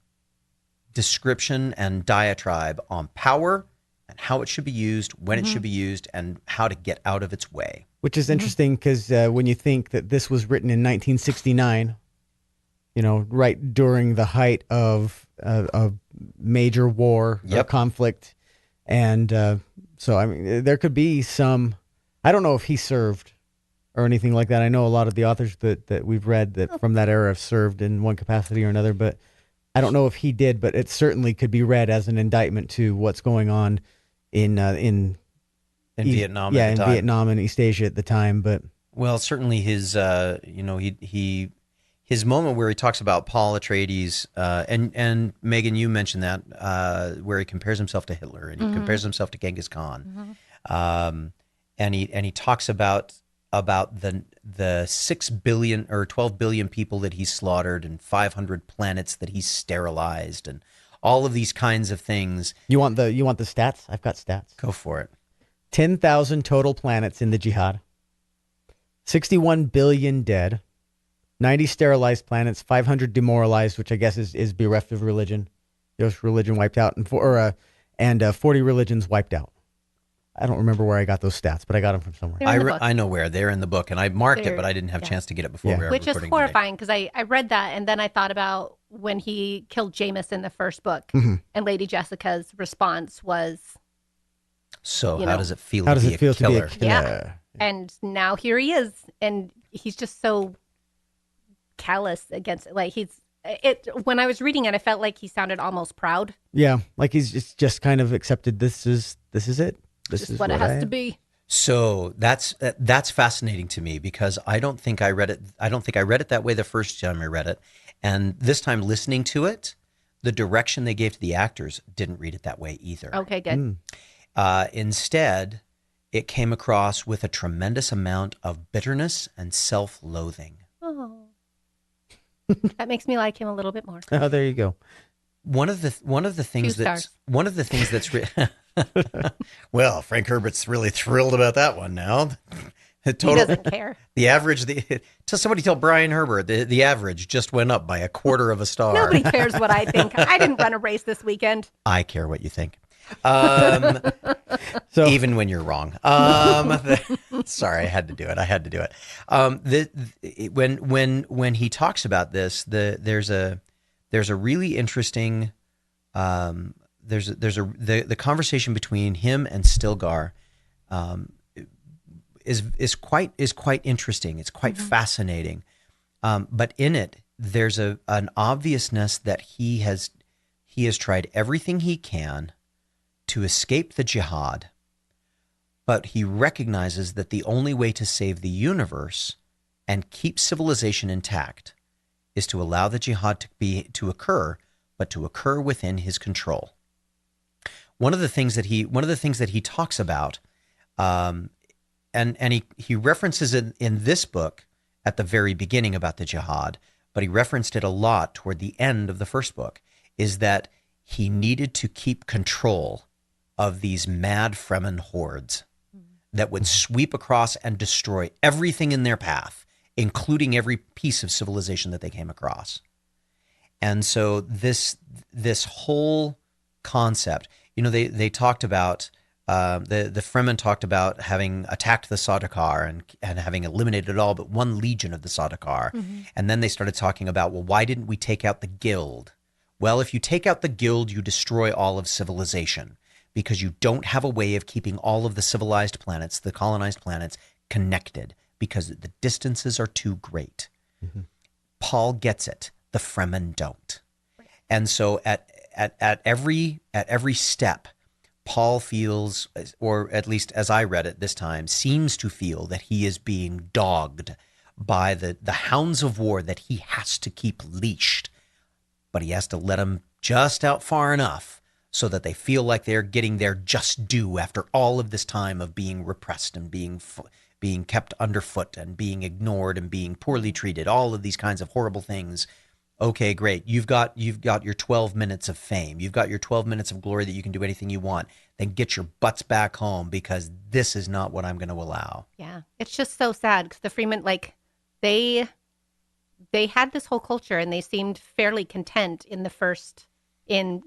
description and diatribe on power and how it should be used, when it should be used, and how to get out of its way. Which is interesting because when you think that this was written in 1969, right during the height of major war or conflict. And so, I mean, there could be some, I don't know if he served or anything like that. I know a lot of the authors that we've read that from that era have served in one capacity or another, but I don't know if he did, but it certainly could be read as an indictment to what's going on in Vietnam. Yeah, in Vietnam and East Asia at the time. But well, certainly his, his moment where he talks about Paul Atreides, and Megan, you mentioned that, where he compares himself to Hitler and he compares himself to Genghis Khan, and he talks about the 6 billion or 12 billion people that he slaughtered and 500 planets that he sterilized and all of these kinds of things. You want the stats? I've got stats. Go for it. 10,000 total planets in the jihad. 61 billion dead. 90 sterilized planets, 500 demoralized, which I guess is bereft of religion. There's religion wiped out, and 40 religions wiped out. I don't remember where I got those stats, but I got them from somewhere. I know where. They're in the book, and I marked it, but I didn't have a chance to get it before we were Which is recording horrifying, because I read that, and then I thought about when he killed Jameis in the first book, and Lady Jessica's response was... So how does it feel to be a killer? Yeah. And now here he is, and he's just so callous against it. Like when I was reading it, I felt like he sounded almost proud. Yeah, like he's just kind of accepted this is it. This is what it has to be. So that's fascinating to me, because I don't think I read it that way the first time I read it, and this time listening to it, the direction they gave to the actors didn't read it that way either. Okay, good. Instead, it came across with a tremendous amount of bitterness and self-loathing. Oh, that makes me like him a little bit more. Oh, there you go. One of the things that's well, Frank Herbert's really thrilled about that one now. He doesn't care. Somebody tell Brian Herbert the average just went up by 1/4 of a star. Nobody cares what I think. I didn't run a race this weekend. I care what you think. So even when you're wrong. Sorry, I had to do it. When he talks about this, there's a really interesting the conversation between him and Stilgar is quite interesting. It's quite fascinating. But in it, there's an obviousness that he has tried everything he can to escape the jihad, but he recognizes that the only way to save the universe and keep civilization intact is to allow the jihad to occur, but to occur within his control. One of the things that he talks about, and he references it in this book at the very beginning about the jihad, but he referenced it a lot toward the end of the first book, is that he needed to keep control of these mad Fremen hordes that would sweep across and destroy everything in their path, including every piece of civilization that they came across. And so this whole concept, they talked about, the Fremen talked about having attacked the Sardaukar and having eliminated all but one legion of the Sardaukar. And then they started talking about, well, why didn't we take out the guild? Well, if you take out the guild, you destroy all of civilization, because you don't have a way of keeping all of the civilized planets, the colonized planets, connected. because the distances are too great. Mm-hmm. Paul gets it. The Fremen don't. And so at every step, Paul feels, or at least as I read it this time, seems to feel that he is being dogged by the hounds of war that he has to keep leashed. But he has to let them just out far enough so that they feel like they're getting their just due after all of this time of being repressed and being kept underfoot and being ignored and being poorly treated, all of these kinds of horrible things. Okay, great. You've got your 12 minutes of fame. You've got your 12 minutes of glory that you can do anything you want. Then get your butts back home, because this is not what I'm going to allow. Yeah. It's just so sad because the Fremen, like, they had this whole culture and they seemed fairly content in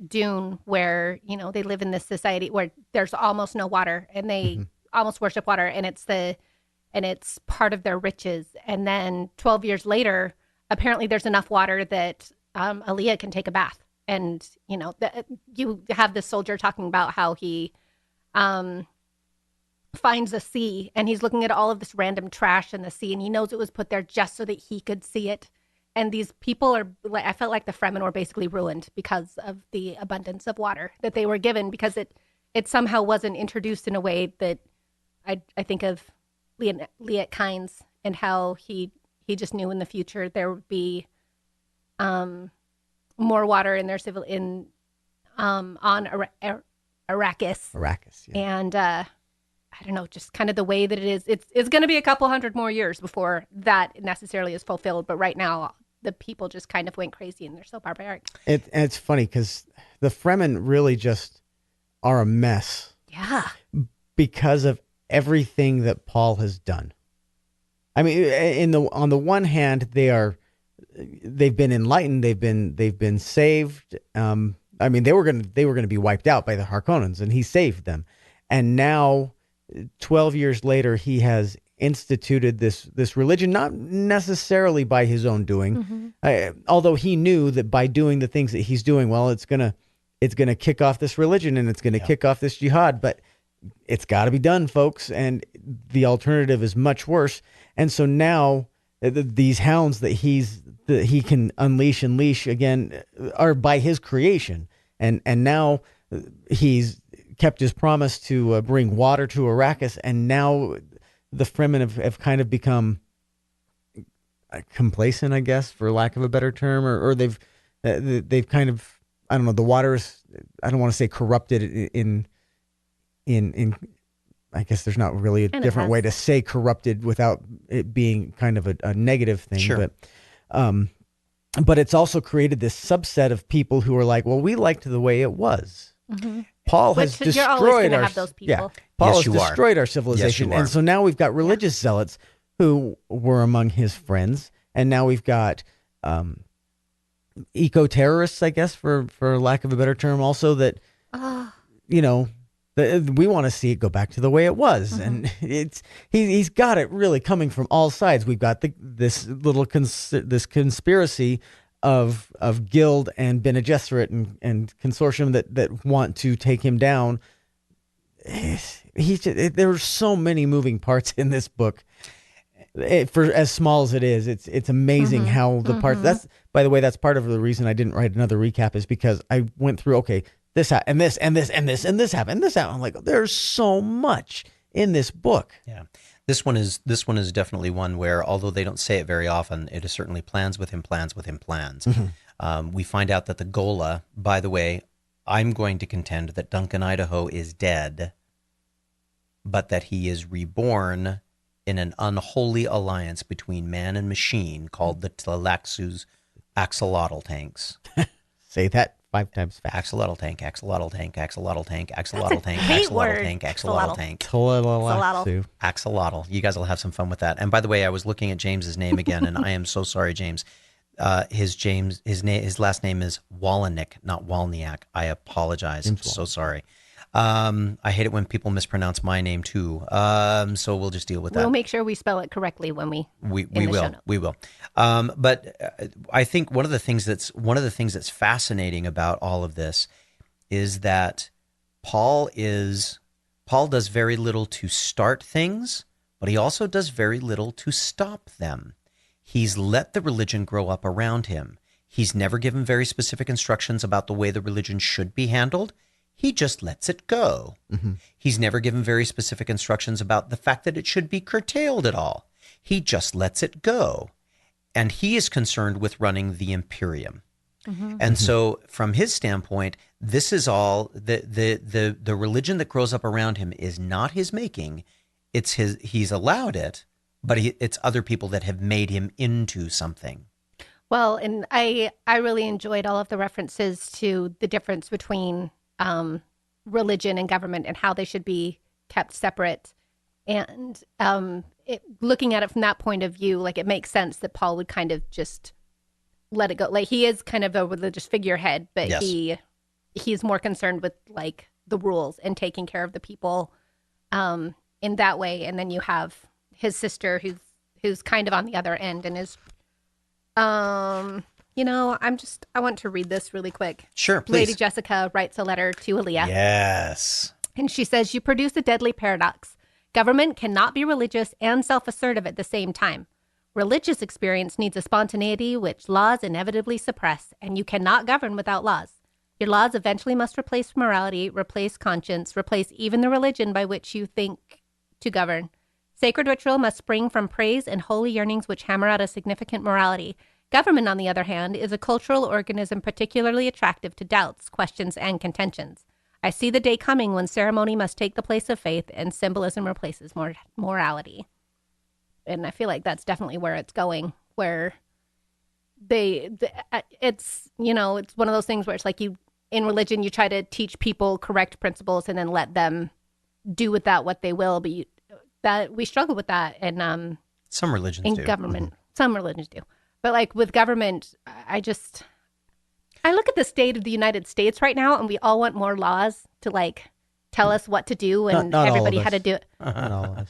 Dune, where, you know, they live in this society where there's almost no water and they almost worship water, and it's part of their riches. And then 12 years later, apparently there's enough water that Aaliyah can take a bath. And, you know, you have this soldier talking about how he finds a sea and he's looking at all of this random trash in the sea, and he knows it was put there just so that he could see it. And these people are, like, I felt like the Fremen were basically ruined because of the abundance of water that they were given, because it somehow wasn't introduced in a way that I think of Liet Kynes and how he just knew in the future there would be more water in their on Arrakis. Arrakis, yeah. And I don't know, just kind of the way that it is. It's going to be a couple hundred more years before that necessarily is fulfilled. But right now, the people just kind of went crazy and they're so barbaric. And it's funny because the Fremen really just are a mess. Yeah. Because of everything that Paul has done. I mean, on the one hand, they've been enlightened, they've been saved. I mean, they were going to be wiped out by the Harkonnens, and he saved them. And now, 12 years later, he has instituted this religion, not necessarily by his own doing, although he knew that by doing the things that he's doing, well, it's gonna kick off this religion and it's gonna kick off this jihad, but it's got to be done, folks, and the alternative is much worse. And so now these hounds that he can unleash and leash again are by his creation, and now he's kept his promise to bring water to Arrakis, and now the Fremen have kind of become complacent, I guess, for lack of a better term, or they've kind of, I don't know, the water's, I don't want to say corrupted in I guess there's not really a different way to say corrupted without it being kind of a negative thing. Sure. But it's also created this subset of people who are like, well, we liked the way it was. Mm-hmm. Paul has destroyed our those people. Yeah, Paul has destroyed our civilization, and so now we've got religious zealots who were among his friends, and now we've got eco-terrorists, I guess, for lack of a better term, also that you know. We want to see it go back to the way it was, and he's got it really coming from all sides. We've got this conspiracy of Guild and Bene Gesserit and consortium that want to take him down. There are so many moving parts in this book. For as small as it is, it's amazing how the parts. That's, by the way, that's part of the reason I didn't write another recap, is because I went through this happened, and this and this and this and this happened, and this happened. I'm like, there's so much in this book. Yeah, this one is definitely one where, although they don't say it very often, it is certainly plans with him. We find out that the Gola, by the way, I'm going to contend that Duncan Idaho is dead, but that he is reborn in an unholy alliance between man and machine called the Tlaxus axolotl tanks. Say that 5 times fast. Axolotl tank, axolotl tank, axolotl tank, axolotl tank, axolotl tank, axolotl tank. Tlaxu. Axolotl. You guys will have some fun with that. And by the way, I was looking at James's name again, and I am so sorry, James. His last name is Walnick, not Walniak. I apologize. I'm so sorry. I hate it when people mispronounce my name too. So we'll just deal with that. We'll make sure we spell it correctly when we will. But I think one of the things that's fascinating about all of this is that Paul does very little to start things, but he also does very little to stop them. He's let the religion grow up around him. He's never given very specific instructions about the way the religion should be handled. He just lets it go. Mm-hmm. He's never given very specific instructions about the fact that it should be curtailed at all. He just lets it go. And he is concerned with running the Imperium. Mm-hmm. And so from his standpoint, this is all the religion that grows up around him is not his making. It's his, he's allowed it, but it's other people that have made him into something. Well, and I really enjoyed all of the references to the difference between religion and government and how they should be kept separate. And looking at it from that point of view, like it makes sense that Paul would kind of just let it go. Like he is kind of a religious figurehead, but yes. He's more concerned with like the rules and taking care of the people in that way. And then you have his sister who's kind of on the other end and is you know, I want to read this really quick. Sure, please. Lady Jessica writes a letter to Aaliyah. Yes. And she says, "You produce a deadly paradox. Government cannot be religious and self-assertive at the same time. Religious experience needs a spontaneity which laws inevitably suppress, and you cannot govern without laws. Your laws eventually must replace morality, replace conscience, replace even the religion by which you think to govern. Sacred ritual must spring from praise and holy yearnings which hammer out a significant morality. Government, on the other hand, is a cultural organism particularly attractive to doubts, questions, and contentions. I see the day coming when ceremony must take the place of faith and symbolism replaces morality." And I feel like that's definitely where it's going, where it's, you know, it's one of those things where it's like in religion, you try to teach people correct principles and then let them do with that what they will. But that we struggle with that. And some religions in do. Government, mm-hmm. Some religions do. But like with government, I look at the state of the United States right now and we all want more laws to like tell us what to do and not everybody all of how to us. do it. Not all of us.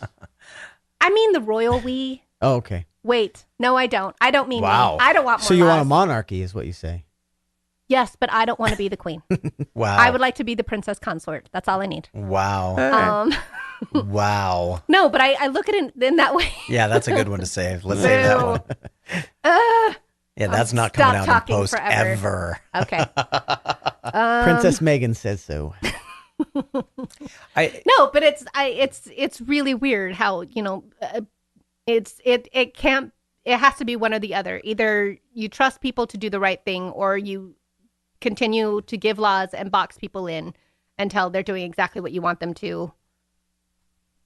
I mean the royal we. Oh, okay. Wait, no, I don't. I don't mean wow. we. I don't want more So you laws. want a monarchy is what you say. Yes, but I don't want to be the queen. Wow. I would like to be the princess consort. That's all I need. Wow. Wow. No, but I look at it in that way. Yeah, that's a good one to save. Let's save that one. Yeah, that's not coming out in post forever. ever. Okay. Princess Meghan says so. No, but it's really weird how, you know, it has to be one or the other. Either you trust people to do the right thing or you continue to give laws and box people in until they're doing exactly what you want them to,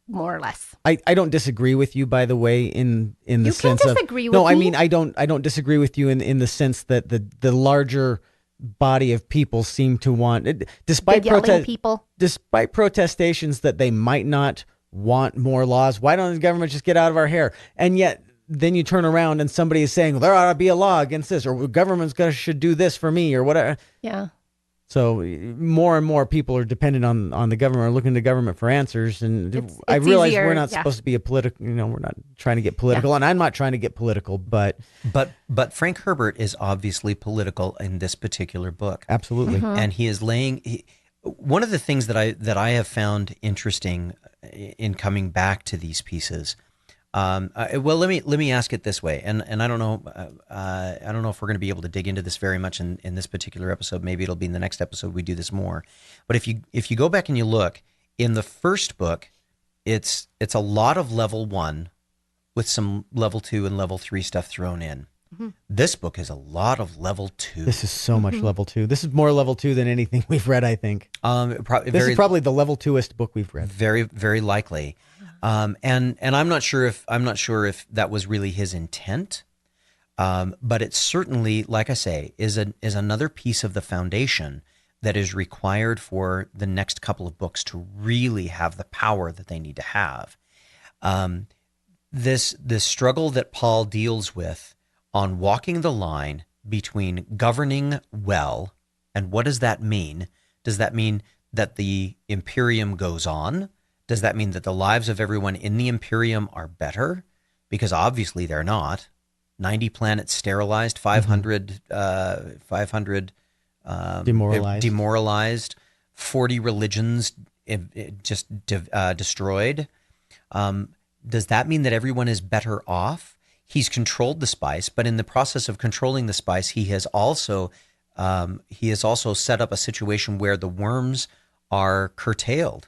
more or less. I don't disagree with you, by the way, in the sense of... You can't disagree with me. No, I me. mean, I don't disagree with you in the sense that the larger body of people seem to want, despite protestations that they might not want more laws. Why don't the government just get out of our hair? And yet then you turn around and somebody is saying, well, there ought to be a law against this, or government's should do this for me, or whatever. Yeah. So more and more people are dependent on the government, or looking to government for answers. And it's I realize easier, we're not supposed to be a political, we're not trying to get political, and I'm not trying to get political, but Frank Herbert is obviously political in this particular book. Absolutely. Mm-hmm. And he is one of the things that I have found interesting in coming back to these pieces. Well, let me ask it this way, and I don't know if we're going to be able to dig into this very much in this particular episode. Maybe it'll be in the next episode we do this more. But if you go back and you look in the first book, it's a lot of level 1 with some level 2 and level 3 stuff thrown in. Mm-hmm. This book is a lot of level 2. This is so much level 2. This is more level 2 than anything we've read, I think. This is probably the level 2-est book we've read. Very, very likely. And I'm not sure if that was really his intent, but it certainly, like I say, is another piece of the foundation that is required for the next couple of books to really have the power that they need to have. This struggle that Paul deals with on walking the line between governing well, and what does that mean? Does that mean that the Imperium goes on? Does that mean that the lives of everyone in the Imperium are better? Because obviously they're not. 90 planets sterilized, 500 demoralized, 40 religions just destroyed. does that mean that everyone is better off? He's controlled the spice, but in the process of controlling the spice, he has also set up a situation where the worms are curtailed,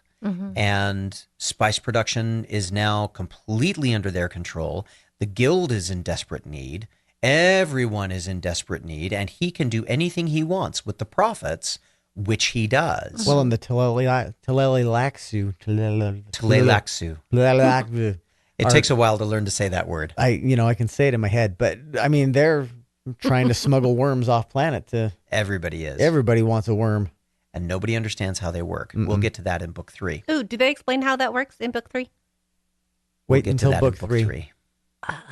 and spice production is now completely under their control. The guild is in desperate need. Everyone is in desperate need, and he can do anything he wants with the profits, which he does. Well, in the Telelaxu. It takes a while to learn to say that word. I can say it in my head, but I mean, they're trying to smuggle worms off planet to. Everybody is. Everybody wants a worm. And nobody understands how they work. We'll get to that in book 3. Ooh, do they explain how that works in book 3? Wait until book 3.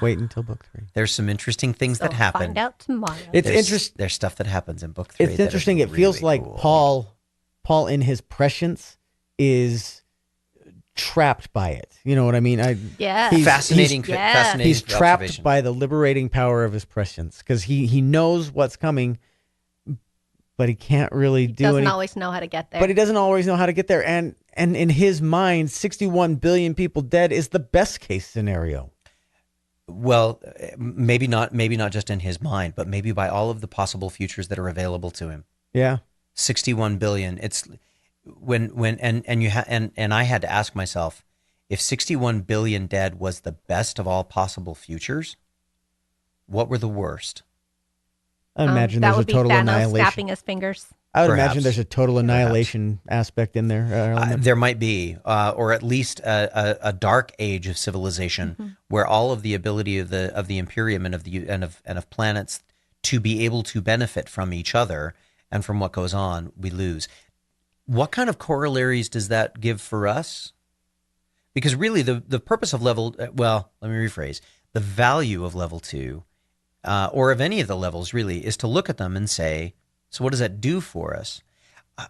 Wait until book 3. There's some interesting things that happen. Find out tomorrow. It's interesting. There's stuff that happens in book 3. It's interesting. It feels like cool. Paul in his prescience is trapped by it. You know what I mean? Fascinating. He's trapped observation. by the liberating power of his prescience because he knows what's coming, but he can't really do anything. Doesn't always know how to get there. But he doesn't always know how to get there. And in his mind, 61 billion people dead is the best case scenario. Well, maybe not just in his mind, but maybe by all of the possible futures that are available to him. Yeah. 61 billion. It's and I had to ask myself, if 61 billion dead was the best of all possible futures, what were the worst? I imagine there's a total Thanos annihilation. snapping his fingers. I would imagine there's a total annihilation aspect in there. There might be, or at least a dark age of civilization where all of the ability of the Imperium and of planets to be able to benefit from each other and from what goes on, we lose. What kind of corollaries does that give for us? Because really, the purpose of let me rephrase, the value of level 2, or of any of the levels really, is to look at them and say, so what does that do for us?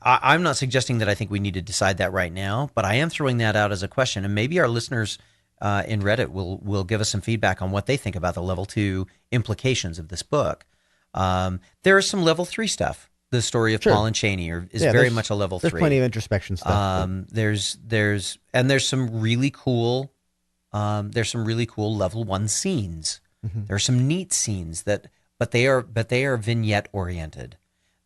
I'm not suggesting that I think we need to decide that right now, but I am throwing that out as a question, and maybe our listeners in Reddit will give us some feedback on what they think about the level 2 implications of this book. There is some level 3 stuff. The story of Paul and Chani is very much a level 3. There's plenty of introspection stuff. There's some really cool level 1 scenes. There are some neat scenes but they are vignette oriented.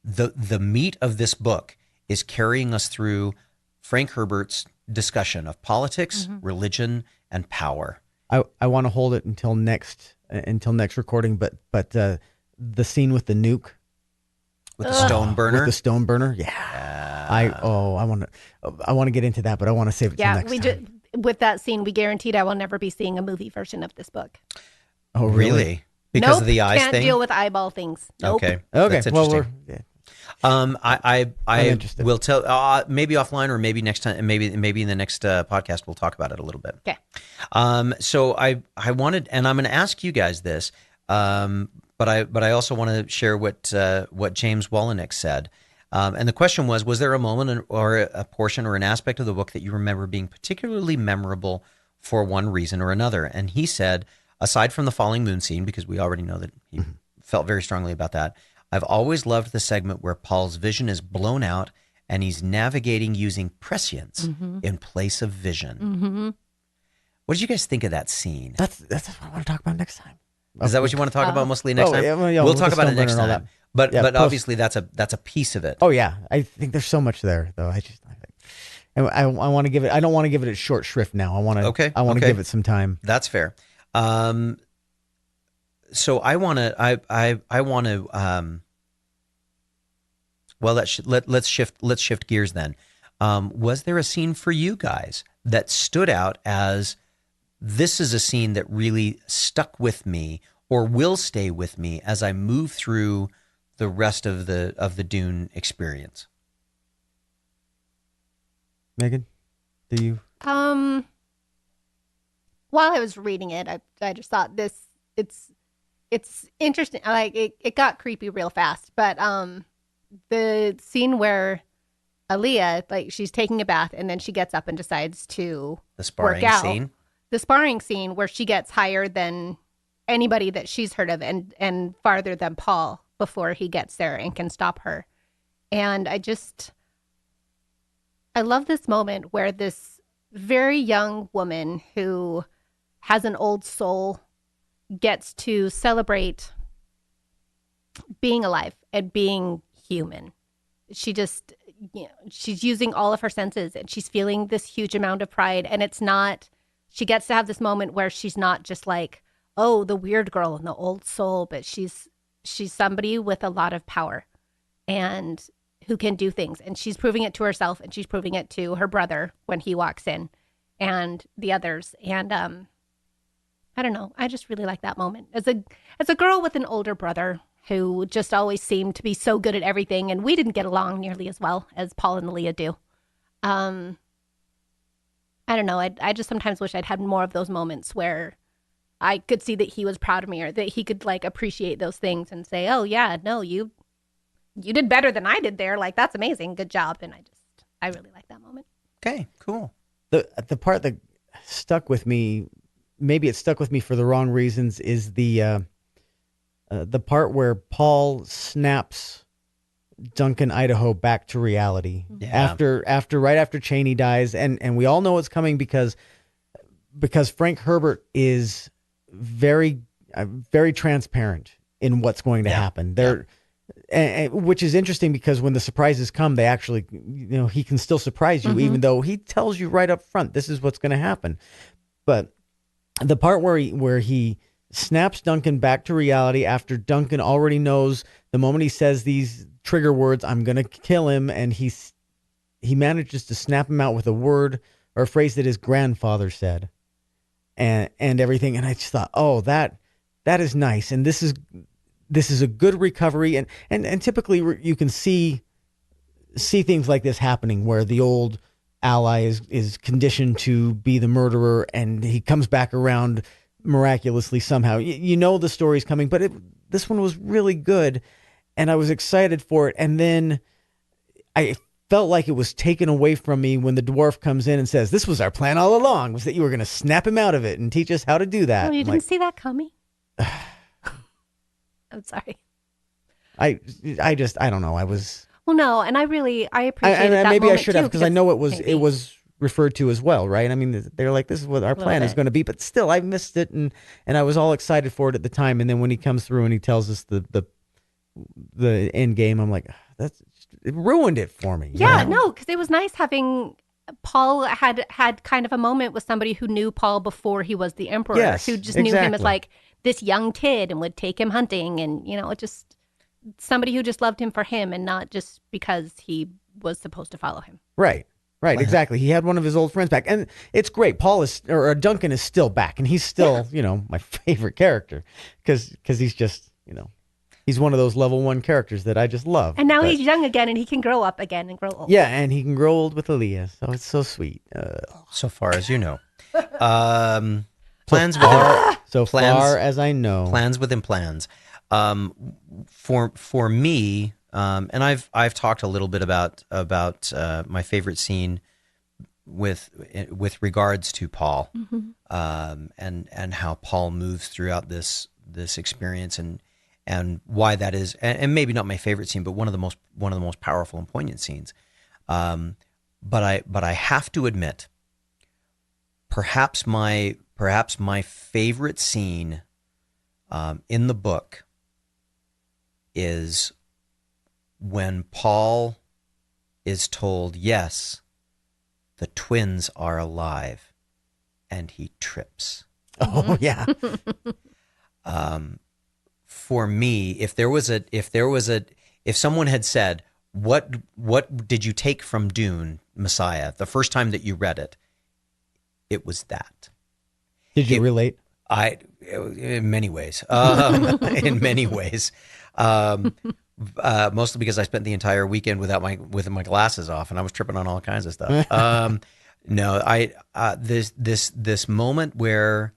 The meat of this book is carrying us through Frank Herbert's discussion of politics, religion, and power. I want to hold it until next recording, but the scene with the nuke. With the stone burner? With the stone burner, yeah. I want to get into that, but I want to save it till next time. With that scene, we guaranteed I will never be seeing a movie version of this book. Oh, really? Because of the eyes can't thing? Deal with eyeball things. Nope. Okay. Okay. That's interesting. I'm interested. Will tell maybe offline or maybe next time, maybe in the next podcast we'll talk about it a little bit. Okay. So I wanted, and I'm going to ask you guys this, but I also want to share what James Wallenick said. And the question was there a moment or a portion or an aspect of the book that you remember being particularly memorable for one reason or another? And he said, aside from the falling moon scene, because we already know that he felt very strongly about that, I've always loved the segment where Paul's vision is blown out and he's navigating using prescience in place of vision. What did you guys think of that scene? That's what I want to talk about next time. Is that what you want to talk about mostly next time? Yeah, we'll talk about it next time. That. But obviously that's a piece of it. Oh yeah, I think there's so much there though. I want to give it. I don't want to give it a short shrift now. I want to give it some time. That's fair. So I want to. Well, let's shift gears then. Was there a scene for you guys that stood out as this is a scene that really stuck with me or will stay with me as I move through the rest of the Dune experience? Megan, do you? While I was reading it, I just thought it's interesting. Like it got creepy real fast, but the scene where Aaliyah, like, she's taking a bath and then she gets up and decides to work out. The sparring scene where she gets higher than anybody that she's heard of and farther than Paul before he gets there and can stop her. And I love this moment where this very young woman who has an old soul, gets to celebrate being alive and being human. She just, she's using all of her senses and she's feeling this huge amount of pride. And it's not, she gets to have this moment where she's not just like, oh, the weird girl and the old soul, but she's somebody with a lot of power and who can do things. And she's proving it to herself and she's proving it to her brother when he walks in and the others. And I don't know. I just really like that moment. As a girl with an older brother who just always seemed to be so good at everything, and we didn't get along nearly as well as Paul and Leah do. I don't know. I just sometimes wish I'd had more of those moments where I could see that he was proud of me or that he could like appreciate those things and say, oh yeah, no, you did better than I did there. Like, that's amazing. Good job. And I really like that moment. Okay, cool. The part that stuck with me, maybe it stuck with me for the wrong reasons, is the part where Paul snaps Duncan Idaho back to reality. Yeah. After Chani dies, and we all know it's coming because Frank Herbert is very very transparent in what's going to happen there. And which is interesting because when the surprises come, they actually, he can still surprise you, even though he tells you right up front, this is what's going to happen. But the part where he snaps Duncan back to reality after Duncan already knows the moment he says these trigger words, I'm going to kill him. And he manages to snap him out with a word or a phrase that his grandfather said and everything. And I just thought, oh, that is nice. And this is a good recovery. And typically you can see things like this happening where the old ally is conditioned to be the murderer and he comes back around miraculously somehow. You know the story's coming, but this one was really good and I was excited for it. And then I felt like it was taken away from me when the dwarf comes in and says, this was our plan all along, was that you were going to snap him out of it and teach us how to do that. Oh, you didn't see that coming? I'm sorry. I don't know. Well, no, and I appreciated that maybe moment I should have because I know it was referred to as well, right? I mean, they're like, this is what our plan is going to be, but still, I missed it, and I was all excited for it at the time, and then when he comes through and he tells us the end game, I'm like, it ruined it for me. Yeah, no, because it was nice having Paul had kind of a moment with somebody who knew Paul before he was the emperor, who just knew him as like this young kid and would take him hunting, and just somebody who just loved him for him and not just because he was supposed to follow him. Right, exactly. He had one of his old friends back, and it's great. Duncan is still back, and he's still, my favorite character because he's just, he's one of those level 1 characters that I just love. And now he's young again, and he can grow up again and grow old. Yeah, and he can grow old with Aaliyah, so it's so sweet. So far as you know. Plans far as I know. Plans within plans. For me, and I've talked a little bit about my favorite scene with regards to Paul, and how Paul moves throughout this experience and why that is, and maybe not my favorite scene, but one of the most powerful and poignant scenes. But I have to admit, perhaps my favorite scene in the book is when Paul is told, yes, the twins are alive, and he trips. Oh yeah. For me, if someone had said, what did you take from Dune Messiah the first time that you read it? It was that. Did you relate? In many ways. In many ways. Mostly because I spent the entire weekend with my glasses off, and I was tripping on all kinds of stuff. This moment where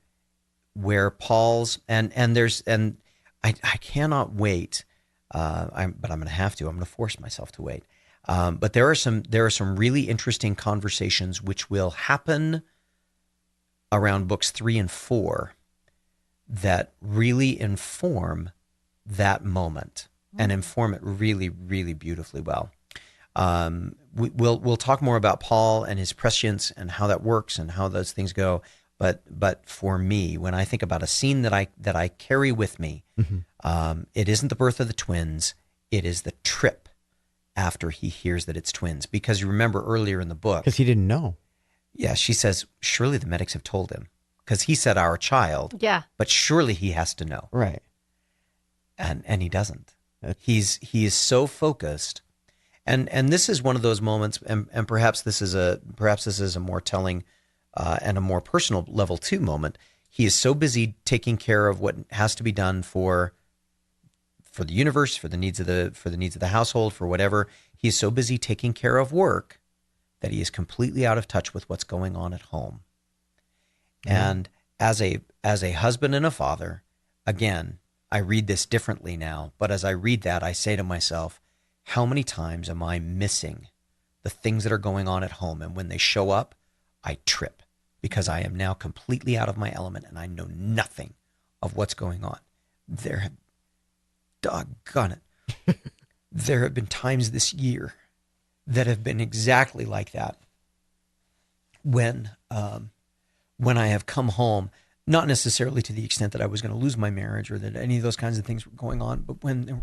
Paul's and I cannot wait. But I'm going to have to. I'm going to force myself to wait. But there are some really interesting conversations which will happen around books 3 and 4 that really inform that moment and inform it really, really beautifully well. We'll talk more about Paul and his prescience and how that works and how those things go. But for me, when I think about a scene that I carry with me, it isn't the birth of the twins. It is the trip after he hears that it's twins. Because you remember earlier in the book, Because he didn't know. yeah, she says, surely the medics have told him. Because he said our child. Yeah. But surely he has to know. Right. And he doesn't. He is so focused. And this is one of those moments, and perhaps this is a more telling and a more personal level 2 moment. He is so busy taking care of what has to be done for the universe, for the needs of the household, for whatever. He is so busy taking care of work that he is completely out of touch with what's going on at home. And as a husband and a father, again, I read this differently now, but as I read that, I say to myself, how many times am I missing the things that are going on at home? And when they show up, I trip because I am now completely out of my element and I know nothing of what's going on. Doggone it. There have been times this year that have been exactly like that. When I have come home, not necessarily to the extent that I was going to lose my marriage or that any of those kinds of things were going on, but when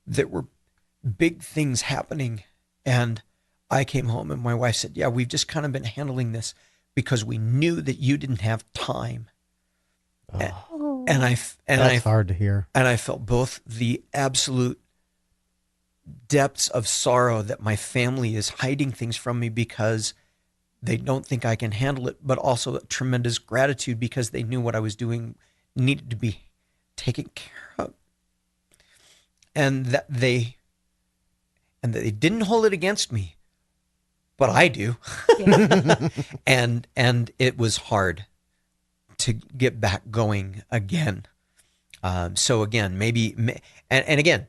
there were big things happening and I came home and my wife said, yeah, we've just kind of been handling this because we knew that you didn't have time. Oh. That's hard to hear. And I felt both the absolute depths of sorrow that my family is hiding things from me because they don't think I can handle it, but also tremendous gratitude because they knew what I was doing needed to be taken care of. And that they didn't hold it against me, but I do. Yeah. and it was hard to get back going again. So again, and again,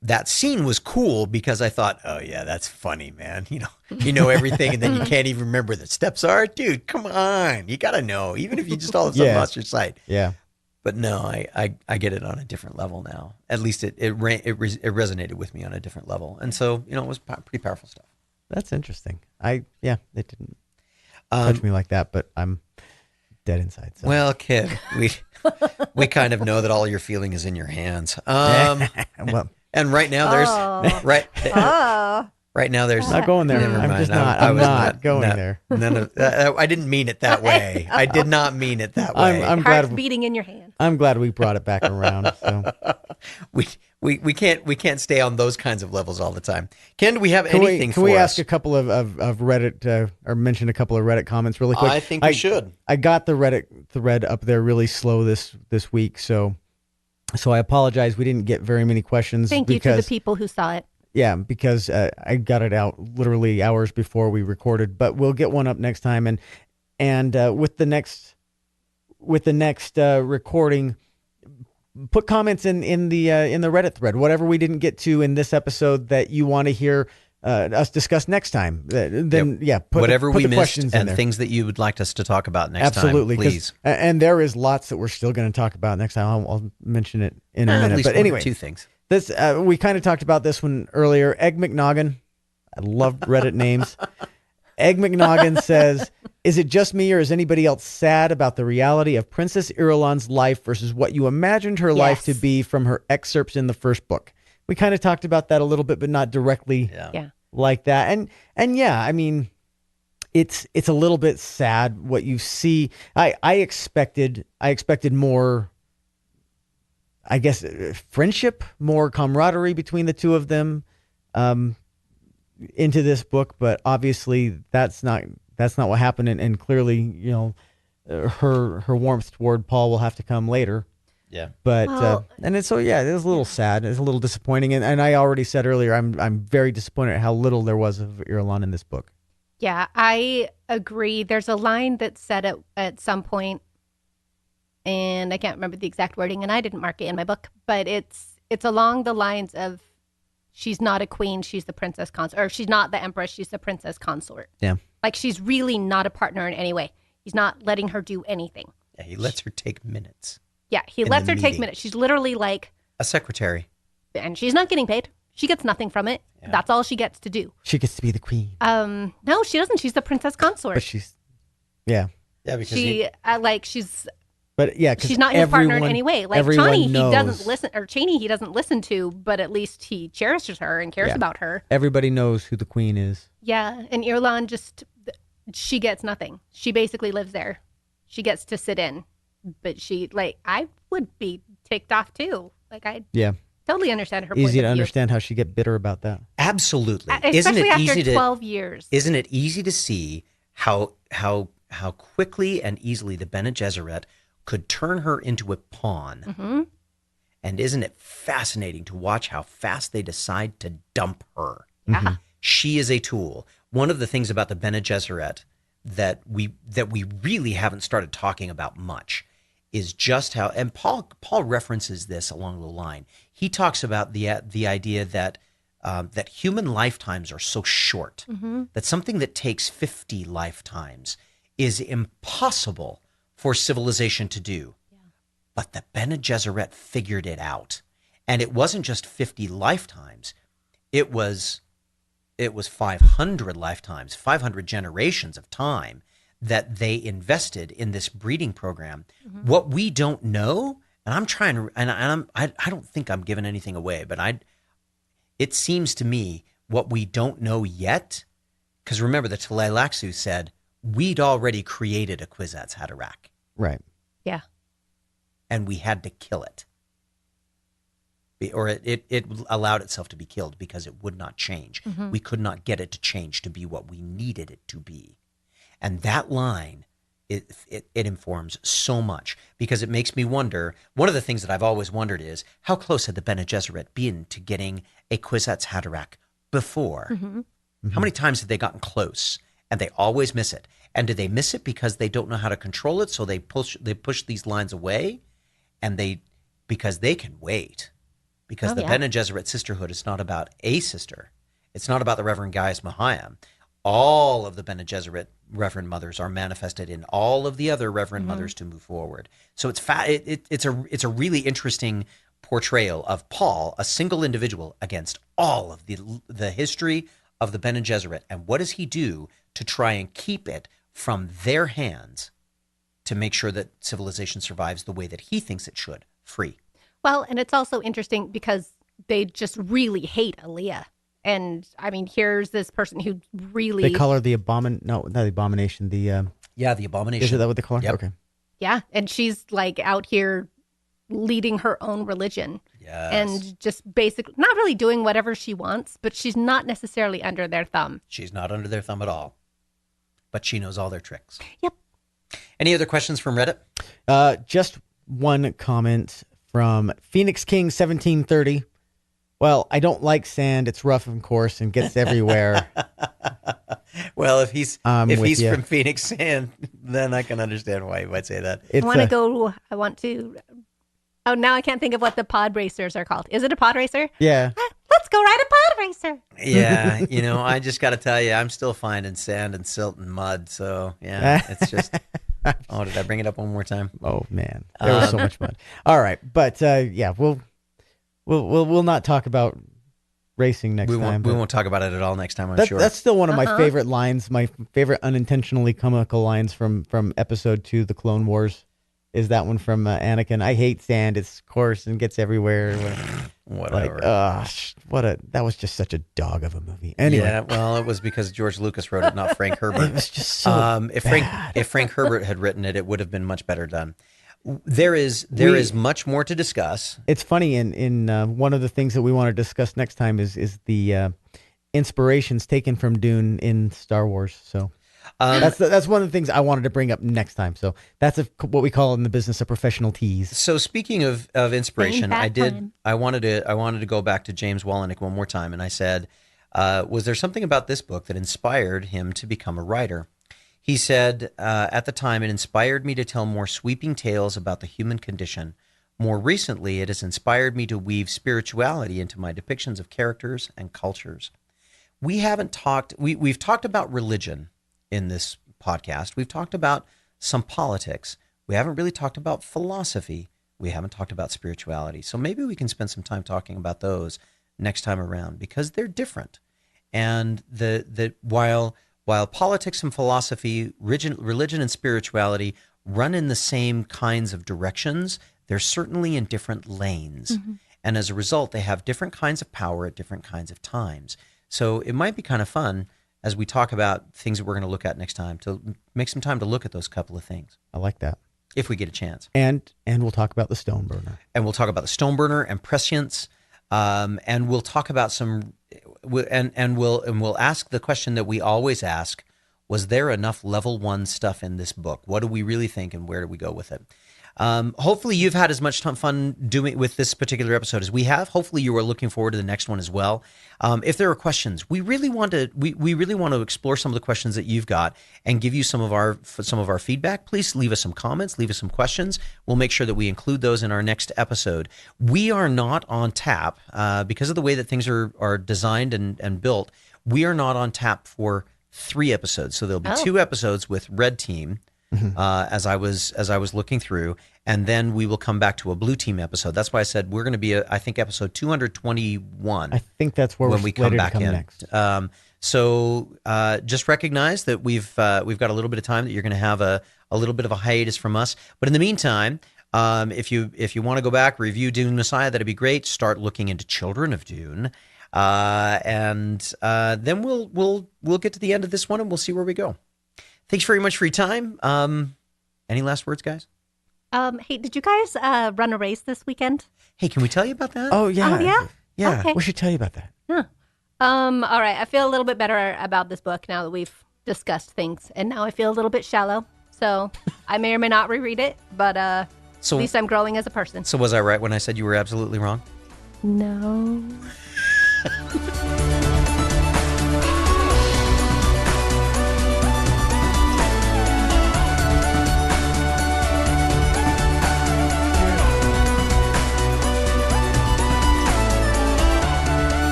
that scene was cool because I thought, oh yeah, that's funny, man. You know everything, and then you can't even remember what the steps are, dude. Come on, you gotta know, even if you just all of a sudden lost your sight. Yeah. But no, I get it on a different level now. At least it resonated with me on a different level, and so it was pretty powerful stuff. That's interesting. It didn't touch me like that, but I'm dead inside. So. Well, kid, we kind of know that all you're feeling is in your hands. Well. And right now there's right now there's not going there. Never mind. I'm just not. I'm not going there. None of I didn't mean it that way. I did not mean it that way. I'm glad beating in your hands. I'm glad we brought it back around. So we can't stay on those kinds of levels all the time. Ken, do we have anything? Can we ask a couple of Reddit or mention a couple of Reddit comments really quick? I think we should. I got the Reddit thread up there really slow this week, so I apologize. We didn't get very many questions. Thank you to the people who saw it. Yeah, because I got it out literally hours before we recorded, but we'll get one up next time. And with the next recording, put comments in the Reddit thread, whatever we didn't get to in this episode that you want to hear us discuss next time. Then put whatever put we the missed questions in and there. things that you would like us to talk about next Absolutely, time. Please. And there is lots that we're still going to talk about next time. I'll mention it in a minute. At least but one anyway, or two things. This we kind of talked about this one earlier. Egg McNoggin. I love Reddit names. Egg McNoggin says, "Is it just me, or is anybody else sad about the reality of Princess Irulan's life versus what you imagined her life to be from her excerpts in the first book?" We kind of talked about that a little bit, but not directly like that. And yeah, I mean, it's a little bit sad what you see. I expected more, I guess, friendship, more camaraderie between the two of them into this book, but obviously that's not what happened, and clearly, her warmth toward Paul will have to come later. Yeah. But it was a little sad. It's a little disappointing, and I already said earlier I'm very disappointed at how little there was of Irulan in this book. Yeah, I agree. There's a line that's said at some point, and I can't remember the exact wording, and I didn't mark it in my book, but it's along the lines of, she's not a queen, she's the princess consort, or she's not the empress, she's the princess consort. Yeah. Like, she's really not a partner in any way. He's not letting her do anything. Yeah, he lets her take minutes. Yeah, he lets her take minutes. She's literally like a secretary. And she's not getting paid. She gets nothing from it. Yeah. That's all she gets to do. She gets to be the queen. No, she doesn't. She's the princess consort. But she's, yeah. Yeah, because she's But yeah, because she's not his partner in any way. Like everyone Chani, knows. he doesn't listen, or Chani, he doesn't listen to, but at least he cherishes her and cares about her. Everybody knows who the queen is. Yeah, and Irulan she gets nothing. She basically lives there. She gets to sit in, but I would be ticked off too. Like I totally understand her. Easy point to of view. understand how she get bitter about that. Absolutely. Especially after 12 years. Isn't it easy to see how quickly and easily the Bene Gesserit could turn her into a pawn? Mm-hmm. And isn't it fascinating to watch how fast they decide to dump her? Yeah. Mm-hmm. She is a tool. One of the things about the Bene Gesserit that we really haven't started talking about much is just how, and Paul references this along the line. He talks about the idea that that human lifetimes are so short, that something that takes 50 lifetimes is impossible for civilization to do. Yeah. But the Bene Gesserit figured it out. And it wasn't just 50 lifetimes. It was 500 lifetimes, 500 generations of time that they invested in this breeding program. Mm-hmm. What we don't know, and I'm trying to, and I don't think I'm giving anything away, but it seems to me what we don't know yet, because remember the Tleilaxu said, we'd already created a Kwisatz Haderach. Right. Yeah. And we had to kill it. Or it allowed itself to be killed because it would not change. Mm-hmm. We could not get it to change to be what we needed it to be. And that line, it informs so much, because it makes me wonder. One of the things that I've always wondered is, how close had the Bene Gesserit been to getting a Kwisatz Haderach before? Mm-hmm. Mm-hmm. How many times have they gotten close and they always miss it? And do they miss it because they don't know how to control it, so they push these lines away, and because they can wait? Because the Bene Gesserit sisterhood is not about a sister. It's not about the Reverend Gaius Mahayam. All of the Bene Gesserit Reverend Mothers are manifested in all of the other Reverend Mothers to move forward. So it's a really interesting portrayal of Paul, a single individual, against all of the history of the Bene Gesserit. And what does he do to try and keep it from their hands, to make sure that civilization survives the way that he thinks it should, free? Well, and it's also interesting because they just really hate Aaliyah. And I mean, here's this person who really... They call her the not the abomination, the... the abomination. Is that what they call her? Yep. Okay. Yeah, and she's like out here leading her own religion. Yes. And just basically not really doing whatever she wants, but she's not necessarily under their thumb. She's not under their thumb at all. But she knows all their tricks. Yep. Any other questions from Reddit? Just one comment from Phoenix King 1730. Well, I don't like sand. It's rough and coarse and gets everywhere. Well, if he's from Phoenix Sand, then I can understand why he might say that. I want to. Oh, now I can't think of what the pod racers are called. Is it a pod racer? Yeah. Let's go ride a pod racer. Yeah, I just got to tell you, I'm still finding sand and silt and mud. So yeah, it's just. Oh, did I bring it up one more time? Oh man, there was so much mud. All right, but we'll not talk about racing next time. We won't talk about it at all next time. I'm sure. That's still one of my favorite lines. My favorite unintentionally comical lines from episode 2, The Clone Wars, is that one from Anakin. I hate sand. It's coarse and gets everywhere. Whatever. That was just such a dog of a movie. Anyway. Yeah, well, it was because George Lucas wrote it, not Frank Herbert. It was just so bad. If Frank Herbert had written it, it would have been much better done. There is much more to discuss. It's funny, in one of the things that we want to discuss next time is the inspirations taken from Dune in Star Wars. So that's one of the things I wanted to bring up next time. So that's what we call in the business a professional tease. So speaking of inspiration, I wanted to go back to James Wallenick one more time, and I said, was there something about this book that inspired him to become a writer? He said, at the time, it inspired me to tell more sweeping tales about the human condition. More recently, it has inspired me to weave spirituality into my depictions of characters and cultures. We've talked about religion in this podcast. We've talked about some politics. We haven't really talked about philosophy. We haven't talked about spirituality. So maybe we can spend some time talking about those next time around, because they're different. And while while politics and philosophy, religion and spirituality run in the same kinds of directions, they're certainly in different lanes. Mm-hmm. And as a result, they have different kinds of power at different kinds of times. So it might be kind of fun as we talk about things that we're going to look at next time to make some time to look at those couple of things. I like that. If we get a chance. And we'll talk about the stone burner. And we'll talk about the stone burner and prescience. And we'll talk about some, and we'll ask the question that we always ask: was there enough level 1 stuff in this book? What do we really think, and where do we go with it? Hopefully you've had as much fun doing with this particular episode as we have. Hopefully you are looking forward to the next one as well. If there are questions, we really want to explore some of the questions that you've got and give you some of our feedback. Please leave us some comments, leave us some questions. We'll make sure that we include those in our next episode. We are not on tap because of the way that things are designed and built. We are not on tap for 3 episodes. So there'll be 2 episodes with Red Team. Mm-hmm. As I was looking through, and then we will come back to a Blue Team episode. That's why I said we're going to be, I think, episode 221. I think that's where when we come back in next. So just recognize that we've got a little bit of time that you're going to have a little bit of a hiatus from us. But in the meantime, if you want to go back, review Dune Messiah, that'd be great. Start looking into Children of Dune, and then we'll get to the end of this one and we'll see where we go. Thanks very much for your time. Any last words, guys? Hey, did you guys run a race this weekend? Hey, can we tell you about that? Oh, yeah. Oh, yeah? Yeah, okay. We should tell you about that. Huh. All right. I feel a little bit better about this book now that we've discussed things. And now I feel a little bit shallow. So I may or may not reread it, but at least I'm growing as a person. So was I right when I said you were absolutely wrong? No.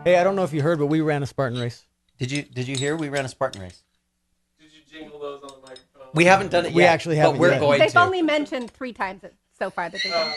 Hey, I don't know if you heard, but we ran a Spartan race. Did you hear? We ran a Spartan race. Did you jingle those on the microphone? We haven't done it yet. We actually haven't but we're yet. going They've to. only mentioned 3 times so far that they've done.